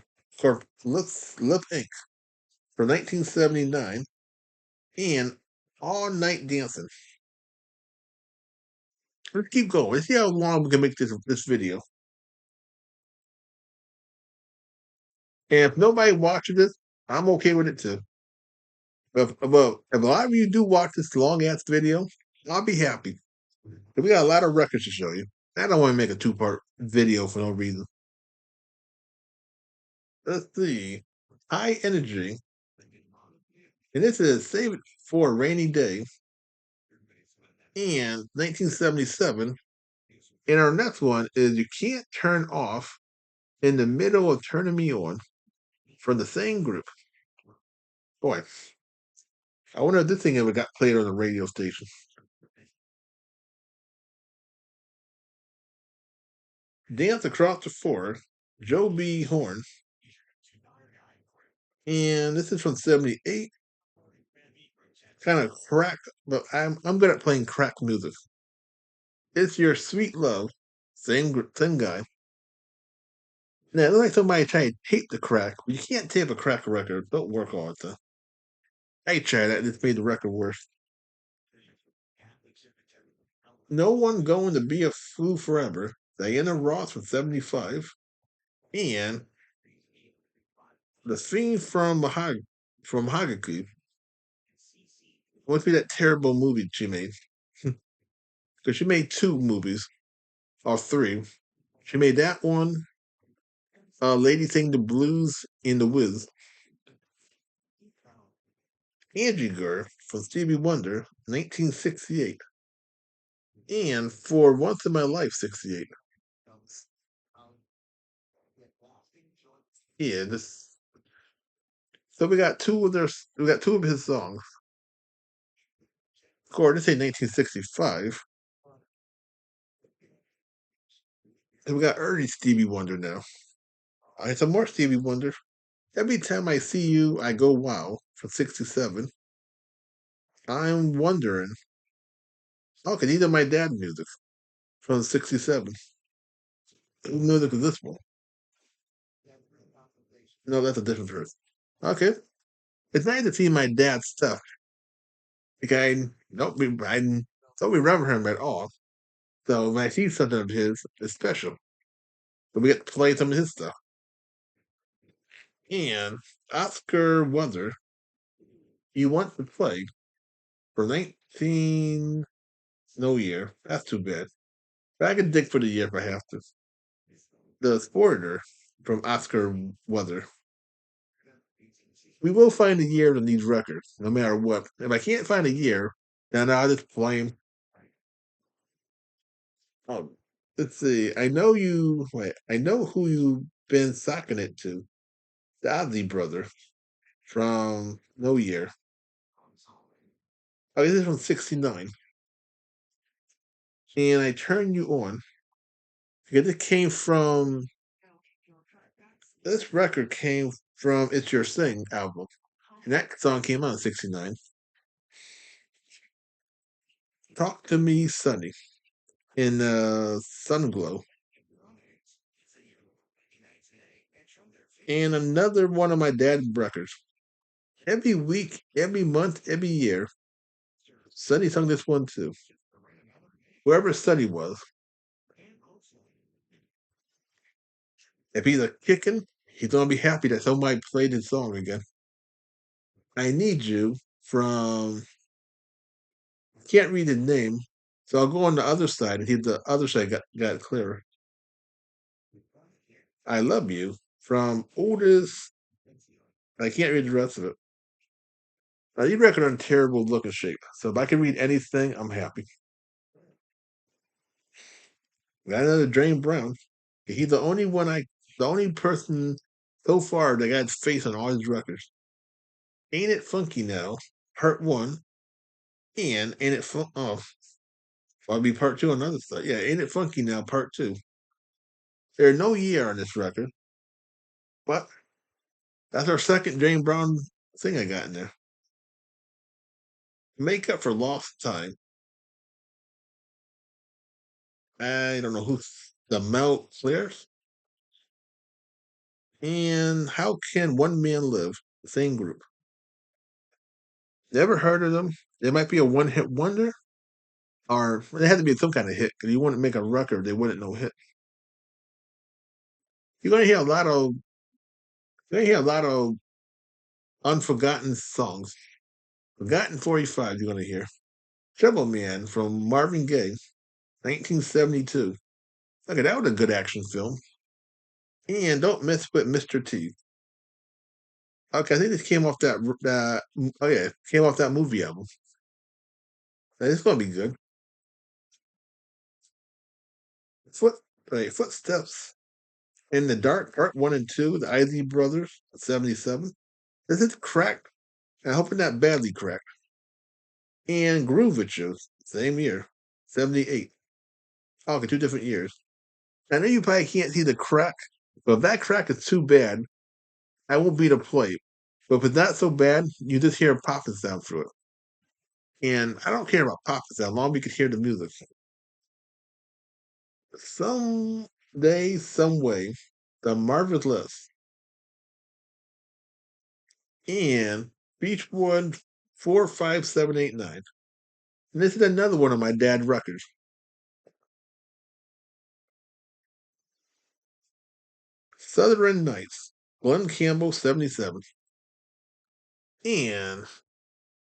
Lip Inc. from 1979, and All Night Dancing. Let's keep going. Let's see how long we can make this video. And if nobody watches this, I'm okay with it too. But if a lot of you do watch this long ass video, I'll be happy. We got a lot of records to show you. I don't want to make a two-part video for no reason. Let's see. High energy. And this is Save It for a Rainy Day. And 1977. And our next one is You Can't Turn Off in the Middle of Turning Me On from the same group. Boy, I wonder if this thing ever got played on the radio station. Dance Across the Floor, Joe B. Horn. And this is from 78. Kind of crack, but I'm good at playing crack music. It's Your Sweet Love, same guy. Now, it looks like somebody tried to tape the crack, but you can't tape a crack record. Don't work on it, though. I tried that, and it's made the record worse. No One Going to Be a Fool Forever, Diana Ross from 75, and the theme from Hagaku. Must be that terrible movie she made. Because she made two movies, or three. She made that one, Lady Sing the Blues in the Wiz. Angie Girl from Stevie Wonder, 1968. And For Once in My Life, 68. Yeah, this. So we got two of his songs. Of course, this ain't 1965. And we got early Stevie Wonder now. All right, some more Stevie Wonder. Every time I see you, I go wow from 67. I'm wondering. Okay, these are my dad's music from 67. Who music is this one? No, that's a different person. Okay. It's nice to see my dad's stuff. Because I don't remember him at all. So when I see something of his, it's special. So we get to play some of his stuff. And Oscar Weather, you want to play for 19 no year. That's too bad. But I can dig for the year if I have to. The Sporter from Oscar Weather. We will find a year in these records, no matter what. If I can't find a year, then I'll just play them. Oh, let's see. I know you. Wait, I know who you've been socking it to. The Ozzy brother from No Year. Oh, this is from '69. And I Turn You On because it came from. This record came from It's Your Thing album. And that song came out in '69. Talk to Me Sunny in Sunglow. And another one of my dad's records. Every week, every month, every year, Sonny sung this one too. Whoever Sonny was. If he's a kicking, he's gonna be happy that somebody played his song again. I Need You from can't read his name, so I'll go on the other side and the other side got clearer. I Love You from Otis. I can't read the rest of it. Now, these records are in terrible looking shape, so if I can read anything, I'm happy. Got another Drain Brown. He's the only person So far, the guy's face on all his records. Ain't It Funky Now, Part 1, and Ain't It Fun? Oh, I'll be Part 2 on another side. Yeah, Ain't It Funky Now, Part 2. There's no year on this record, but that's our second James Brown thing I got in there. Make Up for Lost Time. I don't know who the Mount Players. And How Can One Man Live? The same group. Never heard of them. They might be a one hit wonder, or they had to be some kind of hit because you wouldn't make a record, they wouldn't no hit. You're gonna hear a lot of you're gonna hear a lot of unforgotten songs. Forgotten 45 you're gonna hear. Shovel Man from Marvin Gaye, 1972. Okay, that was a good action film. And Don't Mess with Mr. T. Okay, I think this came off oh yeah, came off that movie album. It's gonna be good. Foot Footsteps in the Dark, Part 1 and 2, the Isley Brothers, 77. This is cracked. I hope it's not badly cracked. And Groove With You, same year, 78. Okay, 2 different years. I know you probably can't see the crack, but if that crack is too bad, I won't be to play. But if it's not so bad, you just hear a popping sound through it. And I don't care about popping sound, long as you can hear the music. Some day, some way, the Marvelous and Beachwood 45789. And this is another one of my dad's records. Southern Nights, Glenn Campbell 77. And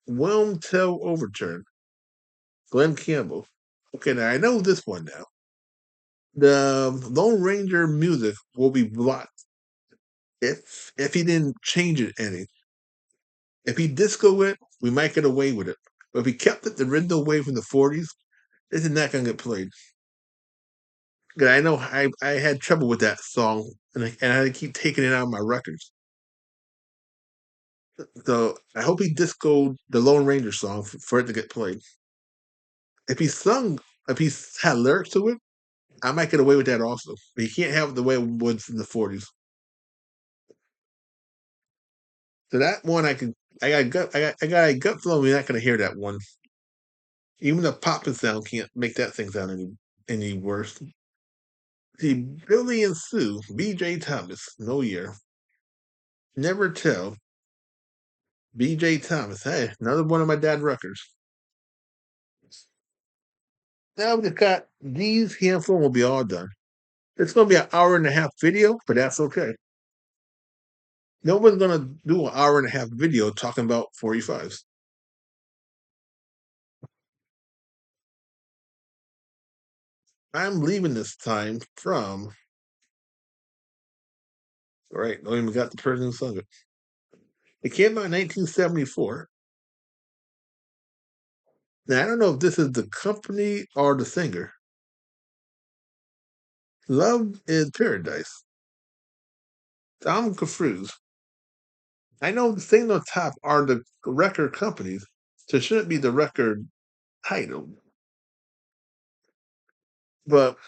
Wilm Tell Overturn, Glenn Campbell. Okay, now I know this one now. The Lone Ranger music will be blocked if he didn't change it any. If he disco it, we might get away with it. But if he kept it the original way from the 40s, this is not going to get played. 'Cause I know I had trouble with that song, and I had to keep taking it out of my records. So I hope he discoed the Lone Ranger song for it to get played. If he sung, if he had lyrics to it, I might get away with that also. But you can't have it the way it was in the 40s. So that one I got a gut feeling we're not gonna hear that one. Even the popping sound can't make that thing sound any worse. See, Billy and Sue, B.J. Thomas, no year. Never Tell, B.J. Thomas. Hey, another one of my dad records. Now we just got these handful will be all done. It's gonna be an hour and a half video, but that's okay. No one's gonna do an hour and a half video talking about 45s. I'm leaving this time from right. Don't even got the person who sung it. It came out in 1974. Now I don't know if this is the company or the singer. Love is Paradise. Tom Cruise. I know the thing on top are the record companies, so it shouldn't be the record title. But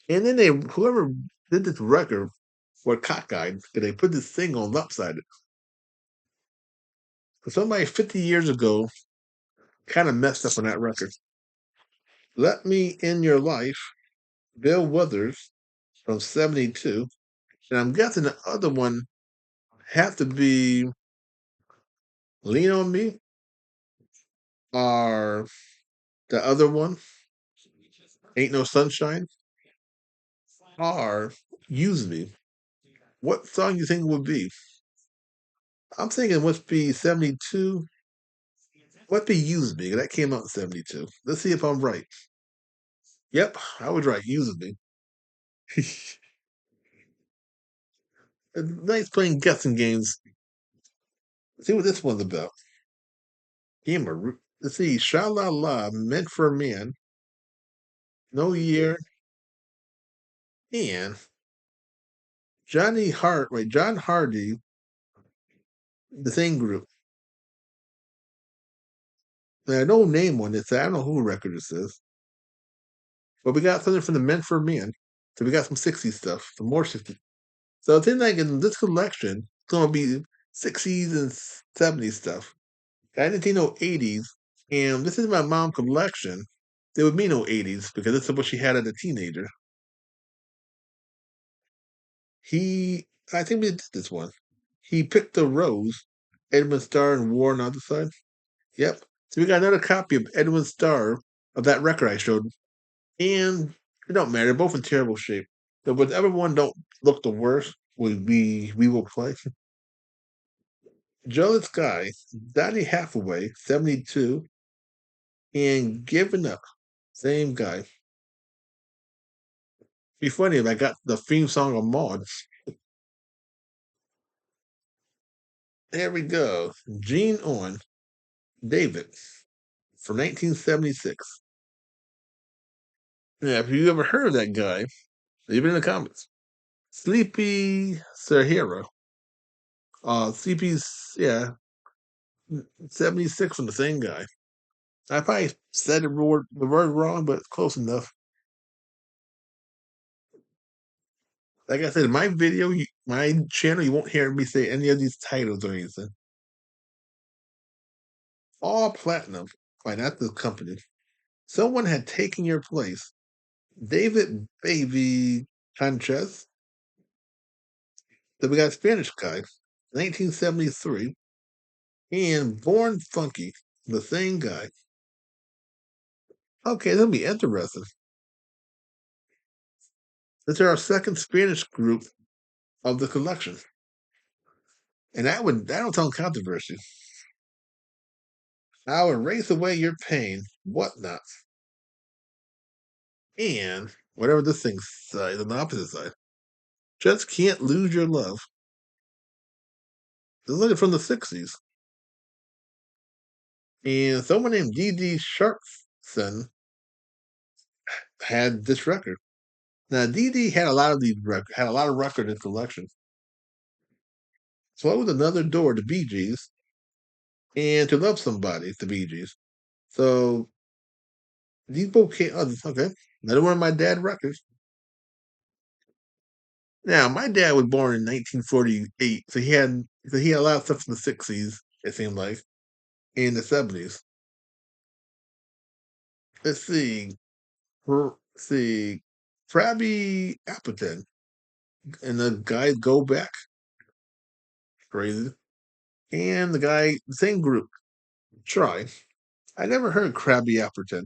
and then they whoever did this record were cockeyed because they put this thing on lopsided. So somebody 50 years ago kind of messed up on that record. Let Me In Your Life, Bill Withers from 72. And I'm guessing the other one had to be Lean on Me or the other one, Ain't No Sunshine, or Use Me. What song you think it would be? I'm thinking it must be 72. What be Use Me? That came out in 72. Let's see if I'm right. Yep, I was right. Use Me. Nice playing guessing games. Let's see what this one's about. Let's see. Sha La La, Meant for a Man, No Year, and John Hardy, the same group. Now, no name on this. I don't know who record this is, but we got something from the Men for Men. So we got some 60s stuff, some more 60s. So I think like in this collection, it's gonna be 60s and 70s stuff. I didn't think no 80s, and this is my mom collection. There would be no 80s because this is what she had as a teenager. I think we did this one. He picked the rose, Edwin Starr and War on the other side. Yep. So we got another copy of Edwin Starr of that record I showed, and it don't matter. They're both in terrible shape. So whatever one don't look the worst, we will play. Joe Sky, Donny Hathaway, 72, and Giving Up, same guy. Be funny if I got the theme song of Maud. There we go. Gene On, David, from 1976. Yeah, if you ever heard of that guy, leave it in the comments. Sleepy Sahara. CP's, yeah, 76 from the same guy. I probably said the word wrong, but it's close enough. Like I said, in my video, my channel, you won't hear me say any of these titles or anything. All platinum by not the company. Someone had taken your place. David Baby Sanchez. Then we got Spanish guy, 1973, and Born Funky, the same guy. Okay, that'll be interesting. This is our second Spanish group of the collection. And that'll tell controversy. I'll erase away your pain, whatnot. And whatever this thing's side, on the opposite side. Just can't lose your love. This is looking from the 60s. And someone named D.D. Sharpson had this record. Now D.D. had a lot of records in his collection. So it was another door to Bee Gees and to Love Somebody, the Bee Gees. So these both came. Oh, okay, another one of my dad records. Now my dad was born in 1948, so he had a lot of stuff in the 60s. It seemed like in the 70s. Let's see, let's see, Krabby Appleton and the guys go back crazy, and the guy same group try. I never heard Krabby Appleton.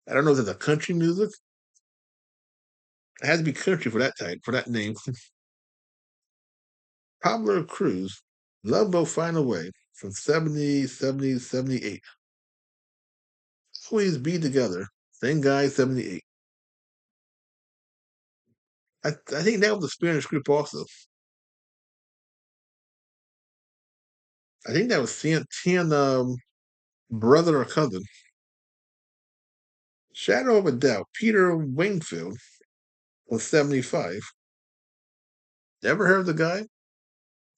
I don't know if it's a country music. It has to be country for that type, for that name. Pablo Cruz, Love Will Find a Way from 70, 70, 78. Always Be Together. Same guy, 78. I think that was a Spanish group also. I think that was Santan brother or cousin. Shadow of a Doubt, Peter Wingfield was 75. Ever heard of the guy?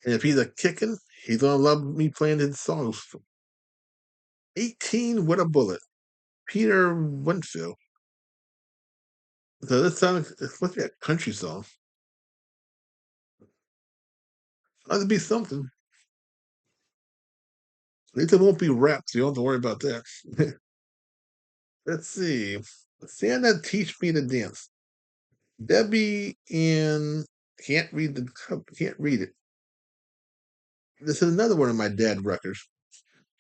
And if he's a kicking, he's gonna love me playing his songs. 18 with a Bullet, Peter Winfield. So this song it's supposed to be a country song. That'd be something. At least it won't be rap, so you don't have to worry about that. Let's see. Santa Teach Me to Dance. Debbie and can't read it. This is another one of my dad records.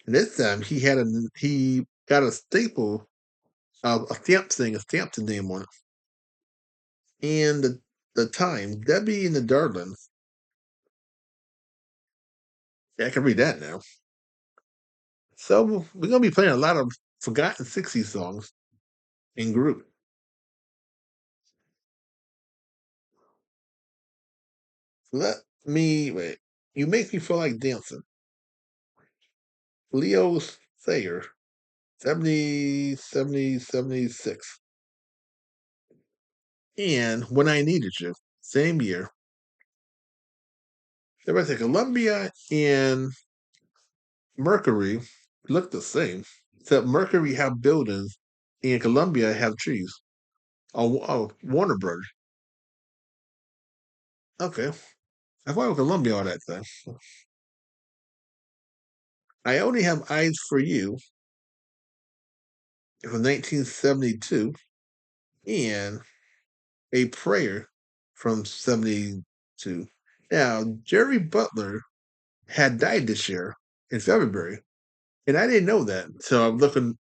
And this time he got a staple a stamp thing, a stamped name on it. And the time, Debbie and the Darlings. Yeah, I can read that now. So we're gonna be playing a lot of forgotten 60s songs in group. Let me wait. You make me feel like dancing. Leo Sayer, 70, 70, 76. And When I Needed You, same year. Everybody say Columbia and Mercury look the same, except Mercury have buildings and Columbia have trees. Oh, Warner Brothers. Okay. I thought Columbia all that time. I Only Have Eyes for You from 1972 and A Prayer from 72. Now, Jerry Butler had died this year in February, and I didn't know that. So I'm looking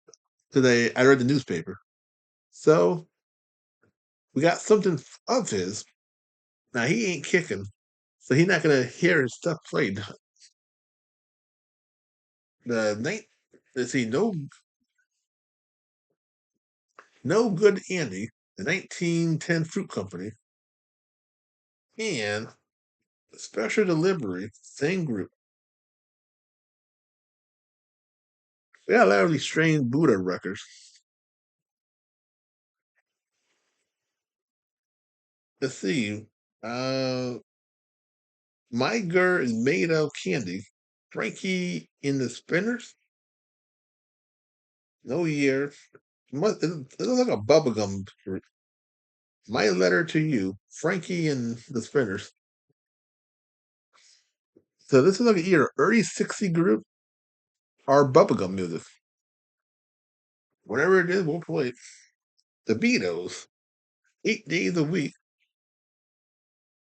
today. I read the newspaper. So we got something of his. Now, he ain't kicking, so he's not going to hear his stuff played. The night, let's see, no Good Andy, the 1910 Fruit Company, and Special Delivery, same group. We got a lot of these strange Buddha records. Let's see. Uh, My Girl is Made of Candy. Frankie in the Spinners. No Year. It looks like a bubblegum group. My Letter to You. Frankie and the Spinners. So this is like either early 60 group or bubblegum music. Whatever it is, we'll play it. The Beatles. 8 days a week.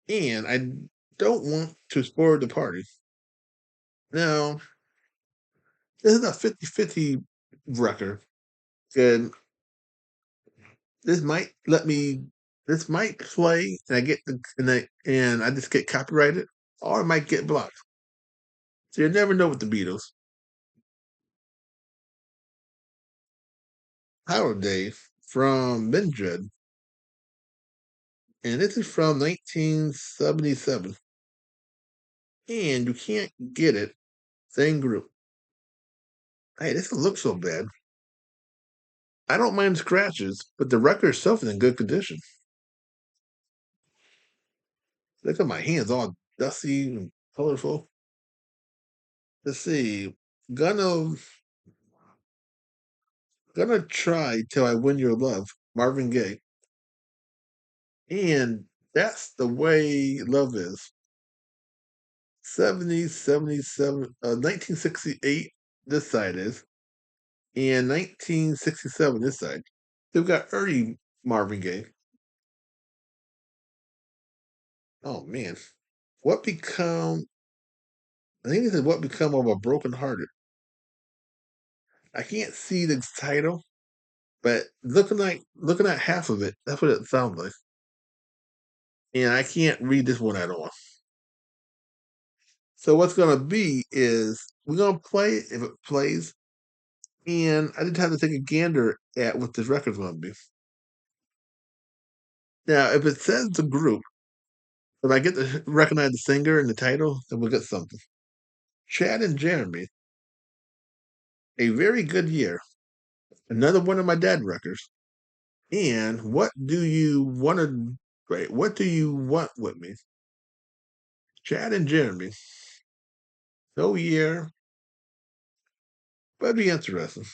And I don't want to spoil the party. Now, this is a 50-50 record. And this might let me this might play and I get the and I just get copyrighted, or I might get blocked. So you never know with the Beatles. Holiday from Mildred, and this is from 1977. And you can't get it. Same group. Hey, this doesn't look so bad. I don't mind scratches, but the record itself is in good condition. Look at my hands all dusty and colorful. Let's see. Gonna Gonna try till I win your love, Marvin Gaye. And that's the way love is. 70, 77, 1968, this side is, and 1967, this side. They've got early Marvin Gaye. Oh man. What become, I think it said What Become of a Broken Hearted. I can't see the title, but looking at half of it, that's what it sounds like. And I can't read this one at all. So what's gonna be is we're gonna play it if it plays, and I just have to take a gander at what this record's gonna be. Now, if it says the group, if I get to recognize the singer and the title, then we'll get something. Chad and Jeremy, A Very Good Year, another one of my dad records. And What Do You Want to Wait? What Do You Want with Me? Chad and Jeremy, no year, but it'd be interesting.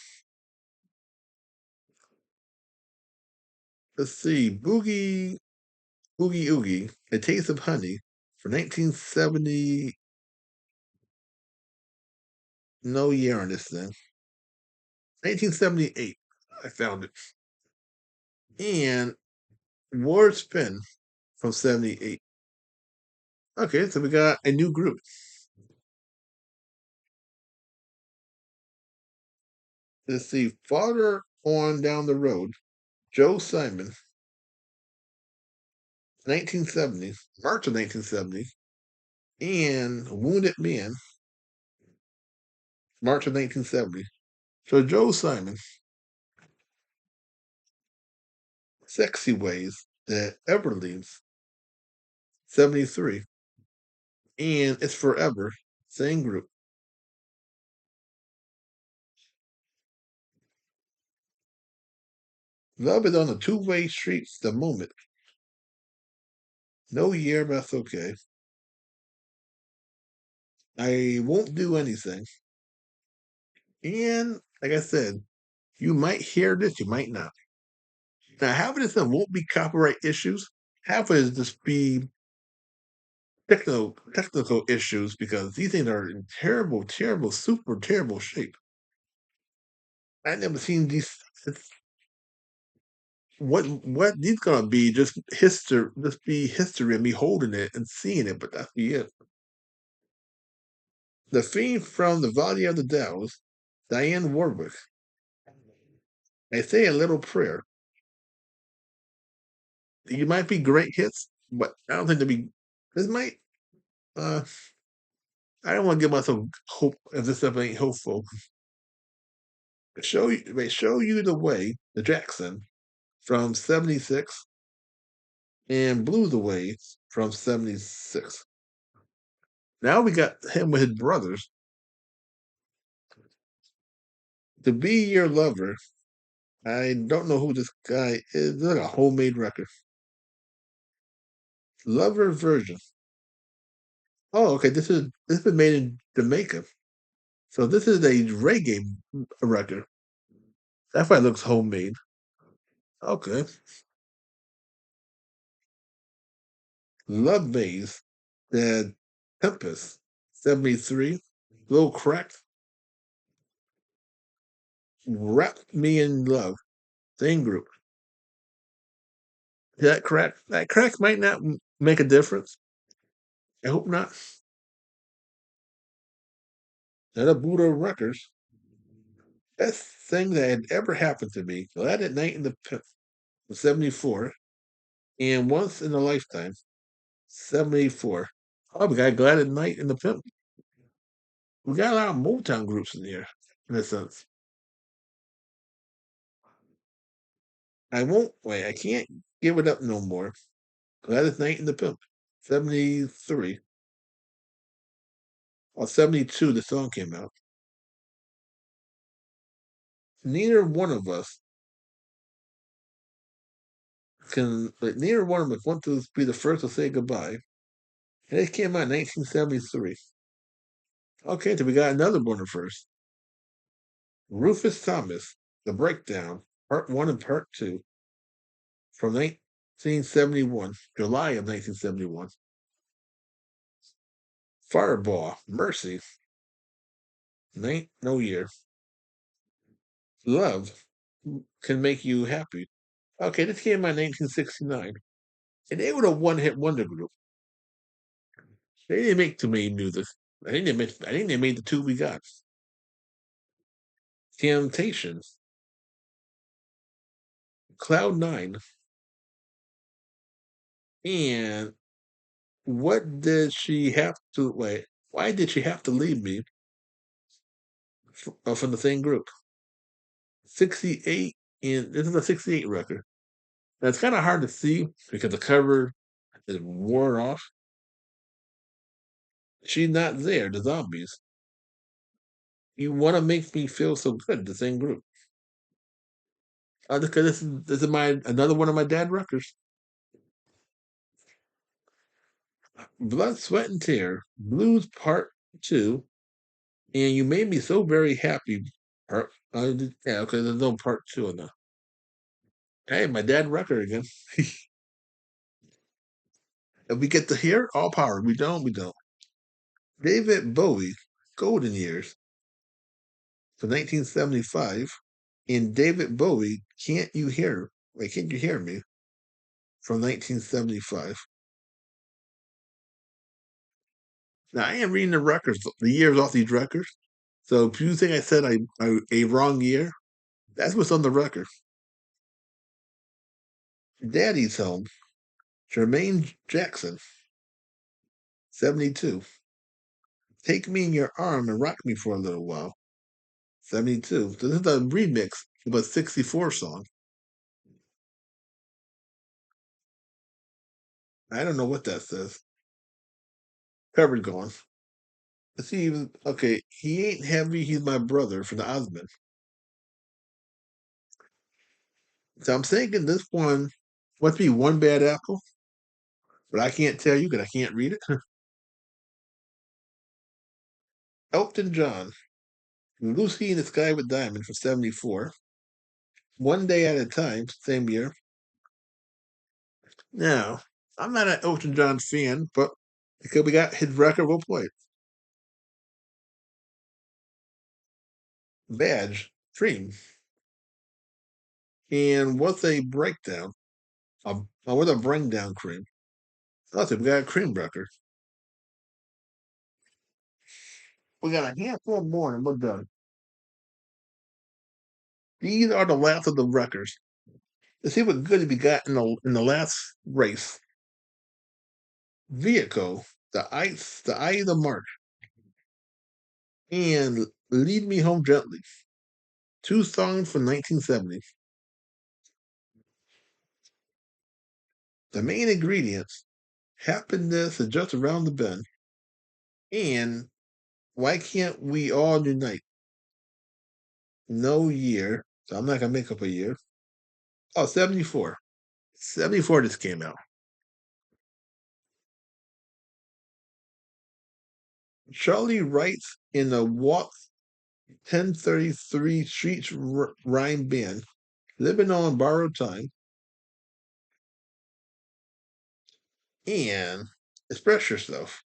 Let's see, Boogie Oogie, A Taste of Honey for 1970. No year on this thing. 1978. I found it. And Ward Spin from 78. Okay, so we got a new group. Let's see. Farther on down the road, Joe Simon, 1970, March of 1970, and Wounded Man, March of 1970. So Joe Simon, Sexy Ways, the Everleaves, 73, and It's Forever, same group. Love is on a two-way street the moment. No year, but that's okay. I won't do anything. And like I said, you might hear this, you might not. Now, half of this stuff won't be copyright issues. Half of it is just be technical issues because these things are in terrible, terrible, super terrible shape. I never seen these. It's, what these gonna be? Just be history and me holding it and seeing it, but that's be it. The theme from the Valley of the Dells, Diane Warwick. I say a little prayer. You might be great hits, but I don't think they'll be. This might. Uh, I don't want to give myself hope if this stuff ain't hopeful. Show you the way, the Jackson from '76, and Blew the Way from '76. Now we got him with his brothers. To Be Your Lover. I don't know who this guy is. It's like a homemade record. Lover version. Oh, okay. This is made in Jamaica. So this is a reggae record. That's why it looks homemade. Okay. Love Maze. The Tempest. 73. Little Cracked. Wrap Me in Love. Same group. That crack might not make a difference. I hope not. Not a Buddha Records. Best thing that had ever happened to me. Glad at Night in the Pimp. 74. And Once in a Lifetime. 74. Oh, we got Glad at Night in the Pimp. We got a lot of Motown groups in here, in a sense. I won't wait. I can't give it up no more. Glad at Night in the Pimp. 73. Or 72, the song came out. Neither one of us neither one of us want to be the first to say goodbye. And it came out in 1973. Okay, so we got another one first. Rufus Thomas, The Breakdown, Part 1 and Part 2, from 1971, July of 1971. Fireball, Mercy, no year. Love Can Make You Happy. Okay, this came out in 1969. And they were a one-hit wonder group. They didn't make too many music. I think they made the two we got. Temptations, Cloud Nine, and what did she have to wait? Why did she have to leave me from the same group? 68, and this is a 68 record. Now it's kind of hard to see because the cover is worn off. She's not there, the zombies. You want to make me feel so good, the same group. Because this is my another one of my dad records. Blood, Sweat, and Tear, Blues Part 2, and You Made Me So Very Happy. Yeah, okay, there's no Part 2 in that. Hey, my dad record again. If we get to hear, all power. We don't, we don't. David Bowie, Golden Years, from 1975. And David Bowie, Can't You Hear Me, from 1975. Now, I am reading the records, the years off these records. So if you think I said a wrong year, that's what's on the record. Daddy's Home, Jermaine Jackson, 72. Take Me in Your Arm and Rock Me for a Little While, 72. So this is a remix of a 64 song. I don't know what that says. Covered gone. Let's see. Okay, He Ain't Heavy, He's My Brother from the Osmond. So I'm thinking this one must be One Bad Apple, but I can't tell you because I can't read it. Elton John, Lucy in the Sky with Diamonds from 74. One Day at a Time, same year. Now, I'm not an Elton John fan, but because we got his record, we'll play it. Badge, Dream. And what's a breakdown? What's a bring down cream? Nothing. We got a cream record. We got a handful more and we're done. These are the last of the records. Let's see what good we got in the last race. Vehicle, the eye of the mark, and Lead Me Home Gently. Two songs from 1970. The main ingredients, happiness is just around the bend. And why can't we all unite? No year. So I'm not gonna make up a year. Oh, 74. 74 just came out. Charlie writes in the Walk 1033 Streets Rhyme Band, Living on Borrowed Time, and Express Yourself.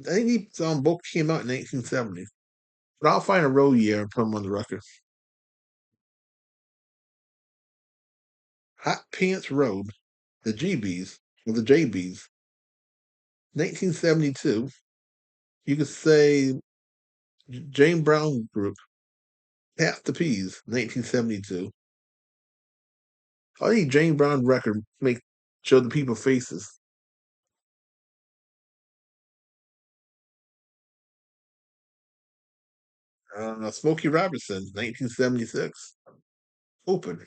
I think these both came out in 1970. But I'll find a road year and put them on the record. Hot Pants Road, the GBs, or the JBs, 1972. You could say Jane Brown Group, Pass the Peas, 1972. I think Jane Brown record make show the people faces. Smokey Robinson, 1976. Open.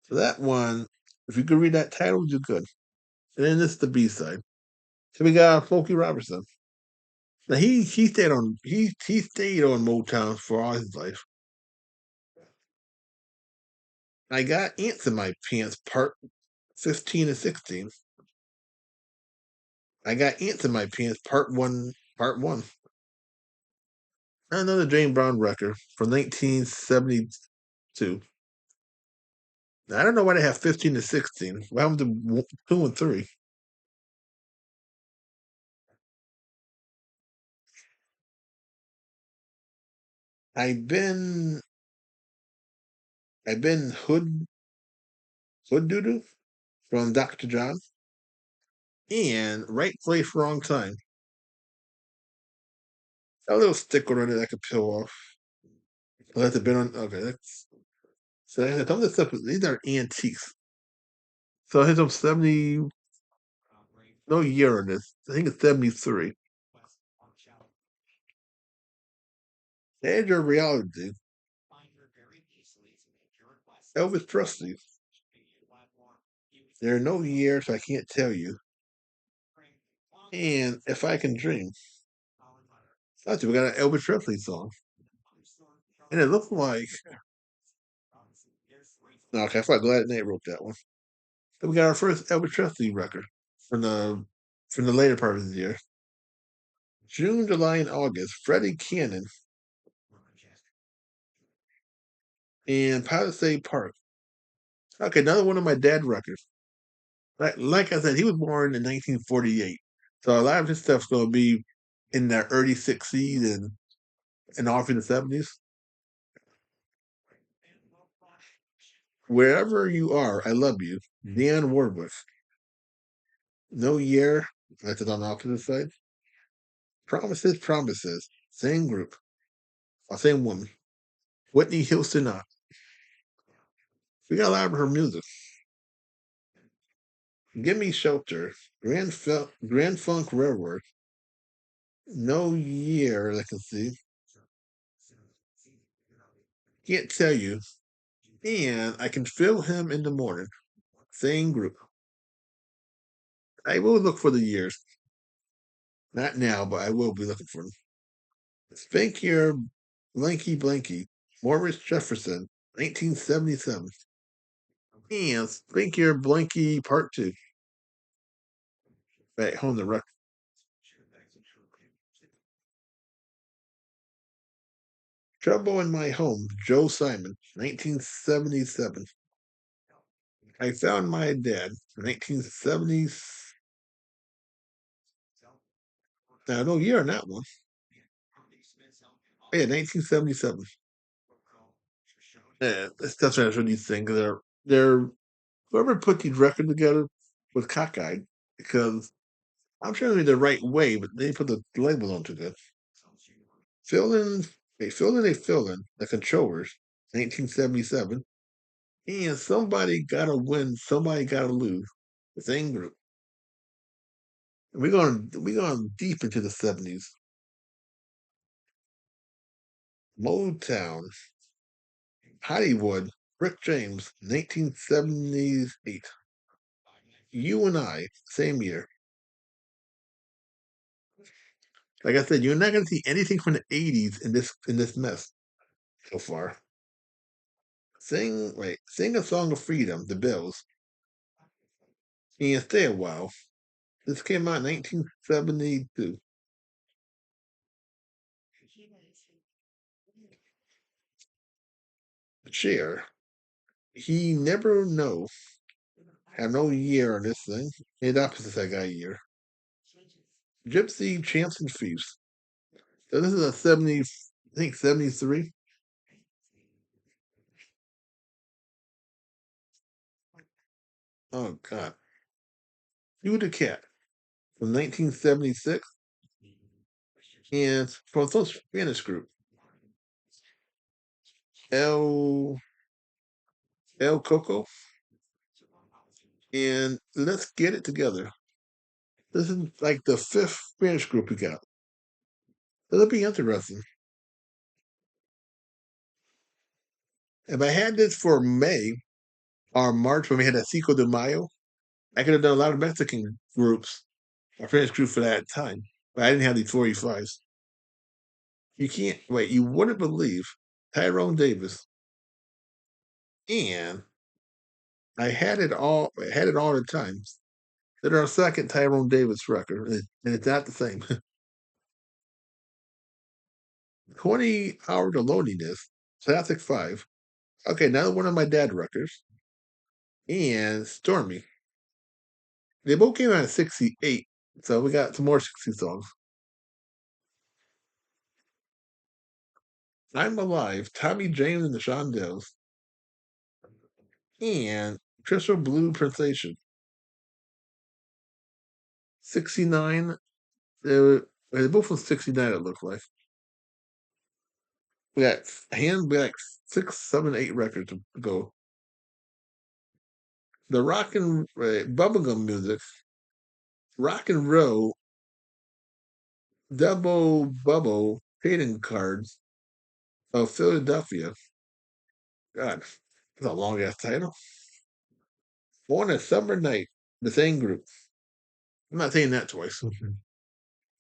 So that one, if you could read that title, you could. And then this is the B side. So we got Smokey Robinson. Now he stayed on Motown for all his life. I got Ants in My Pants, part 15 and 16. I got Ants in My Pants, part one. Another Jane Brown record from 1972. Now, I don't know why they have 15 and 16. What happened to 2 and 3? I've been I've been Hood Doodoo from Dr. John and Right Place Wrong Time. A little sticker on it I could peel off. Well, that's a bit on. Okay, that's so. Some of this stuff. These are antiques. So I hit some 70. No year on this. I think it's 73. Edge of Reality. Elvis Presley. There are no years, so I can't tell you. And If I Can Dream. That's we got an Elvis Presley song. And it looked like. Okay, I thought Glad Nate wrote that one. Then we got our first Elvis Presley record from the later part of the year. June, July, and August. Freddie Cannon and Palisade Park. Okay, another one of my dad records. Like I said, he was born in 1948, so a lot of his stuff's going to be in the early 60s and off in the 70s. Wherever you are, I love you. Dionne Warwick. No year. That's it on the opposite side. Promises, promises. Same group. Same woman. Whitney Houston. We got a lot of her music. Give Me Shelter. Grand Funk Railroad. No year I can see. Can't tell you. And I can feel him in the morning. Same group. I will look for the years. Not now, but I will be looking for them. Spank your Blanky Blanky. Morris Jefferson, 1977. And Spank your Blanky Part 2. Back home the record. Trouble in My Home, Joe Simon, 1977. I Found My Dad, 1970. Now, no year on that one. Oh, yeah, 1977. Yeah, that's what I really think. They're whoever put these records together was cockeyed because I'm sure they're the right way, but they put the label on too good. Fill in, they fill in the controllers, 1977, and somebody got to win, somebody got to lose. The same group. We're going deep into the 70s. Motown, Hollywood, Rick James, 1978. You and I, same year. Like I said, you're not going to see anything from the 80s in this mess so far. Sing a song of freedom, the Bills, and stay a while. This came out in 1972. Cher, he never know, have no year on this thing. And opposites I got a year. Gypsy Champs and Thieves. So this is a 70, I think 73. Oh God. You the Cat from 1976 and from some Spanish group. El El Coco and Let's Get It Together. This is like the fifth Spanish group we got. It'll be interesting. If I had this for May or March when we had that Cinco de Mayo, I could have done a lot of Mexican groups, or Spanish groups for that time. But I didn't have these 45s. You can't wait. You wouldn't believe Tyrone Davis, and I had it all the time. That our second Tyrone Davis record, and it's not the same. 20 Hours of Loneliness, Classic 5. Okay, another one of my dad records, and Stormy. They both came out in 68, so we got some more 60 songs. I'm Alive, Tommy James and the Shondells, and Crystal Blue Sensation. 69, they're both from 69, it looks like. We got 6, 7, 8 records to go. The rock and bubblegum music, rock and roll, double bubble trading cards of Philadelphia. God, that's a long ass title. On a summer night, the same group. I'm not saying that twice.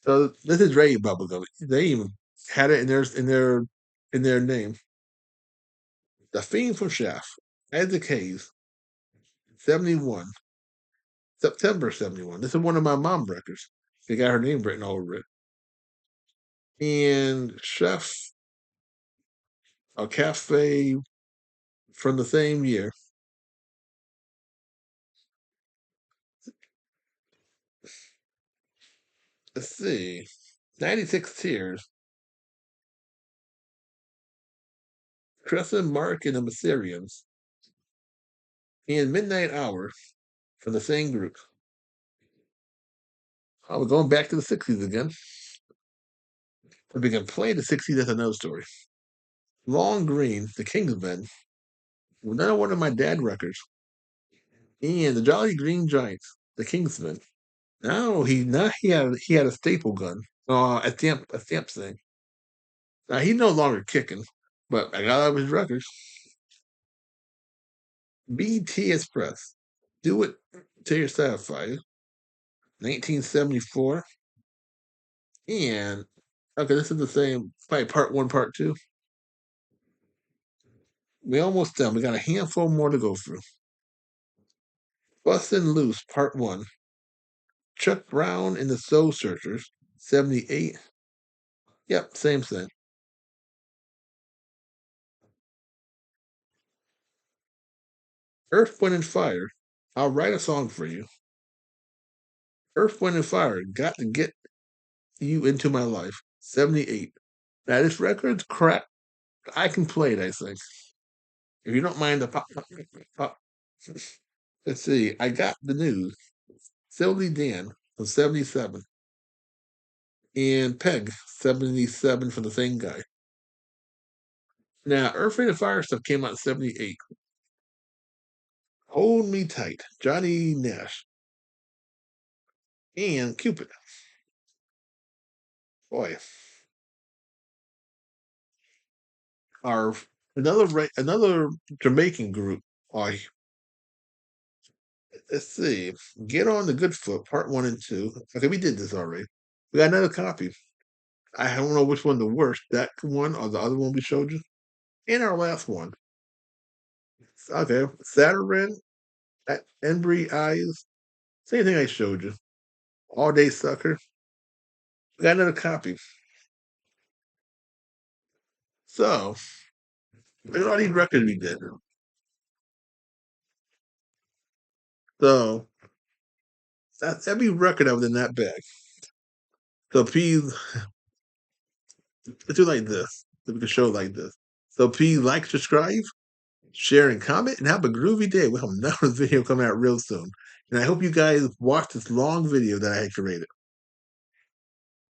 So this is Ray Bubblegum. They even had it in their name. The Fiend from Shaft, Isaac Hayes, 71, September 71. This is one of my mom records. They got her name written all over it. And Chef, a cafe from the same year. Let's see. 96 Tears, Crescent Mark and the Mysterians, and Midnight Hour from the same group. Oh, we're going back to the 60s again. If we can play the 60s, that's another story. Long Green, the Kingsmen, another one of my dad records, and the Jolly Green Giants, the Kingsmen. Now he had a staple gun, a stamp thing. Now he's no longer kicking, but I got all of his records. BT Express, Do It Till You're Satisfied, 1974, and okay, this is the same. Probably part one, part two. We almost done. We got a handful more to go through. Bustin' Loose, part one. Chuck Brown and the Soul Searchers, 78. Yep, same thing. Earth, Wind, and Fire. I'll write a song for you. Earth, Wind, and Fire. Got to get you into my life. 78. Now, this record's crap. I can play it, I think. If you don't mind the pop, pop, pop. Let's see. I got the news. Silly Dan from 77. And Peg, 77 for the same guy. Now, Earth, Wind, and Fire stuff came out in 78. Hold Me Tight, Johnny Nash, and Cupid. Boy, our another Jamaican group. Boy, let's see. Get on the Good Foot, part 1 and 2. Okay, we did this already. We got another copy. I don't know which one the worst, that one or the other one we showed you. And our last one. Okay, Saturn, Embry Eyes. Same thing I showed you. All Day Sucker. We got another copy. So, look at all these records we did. So, that's every record that was in that bag. So please, let's do like this. So we can show it like this. So please like, subscribe, share, and comment, and have a groovy day. We'll have another video coming out real soon. And I hope you guys watch this long video that I had created.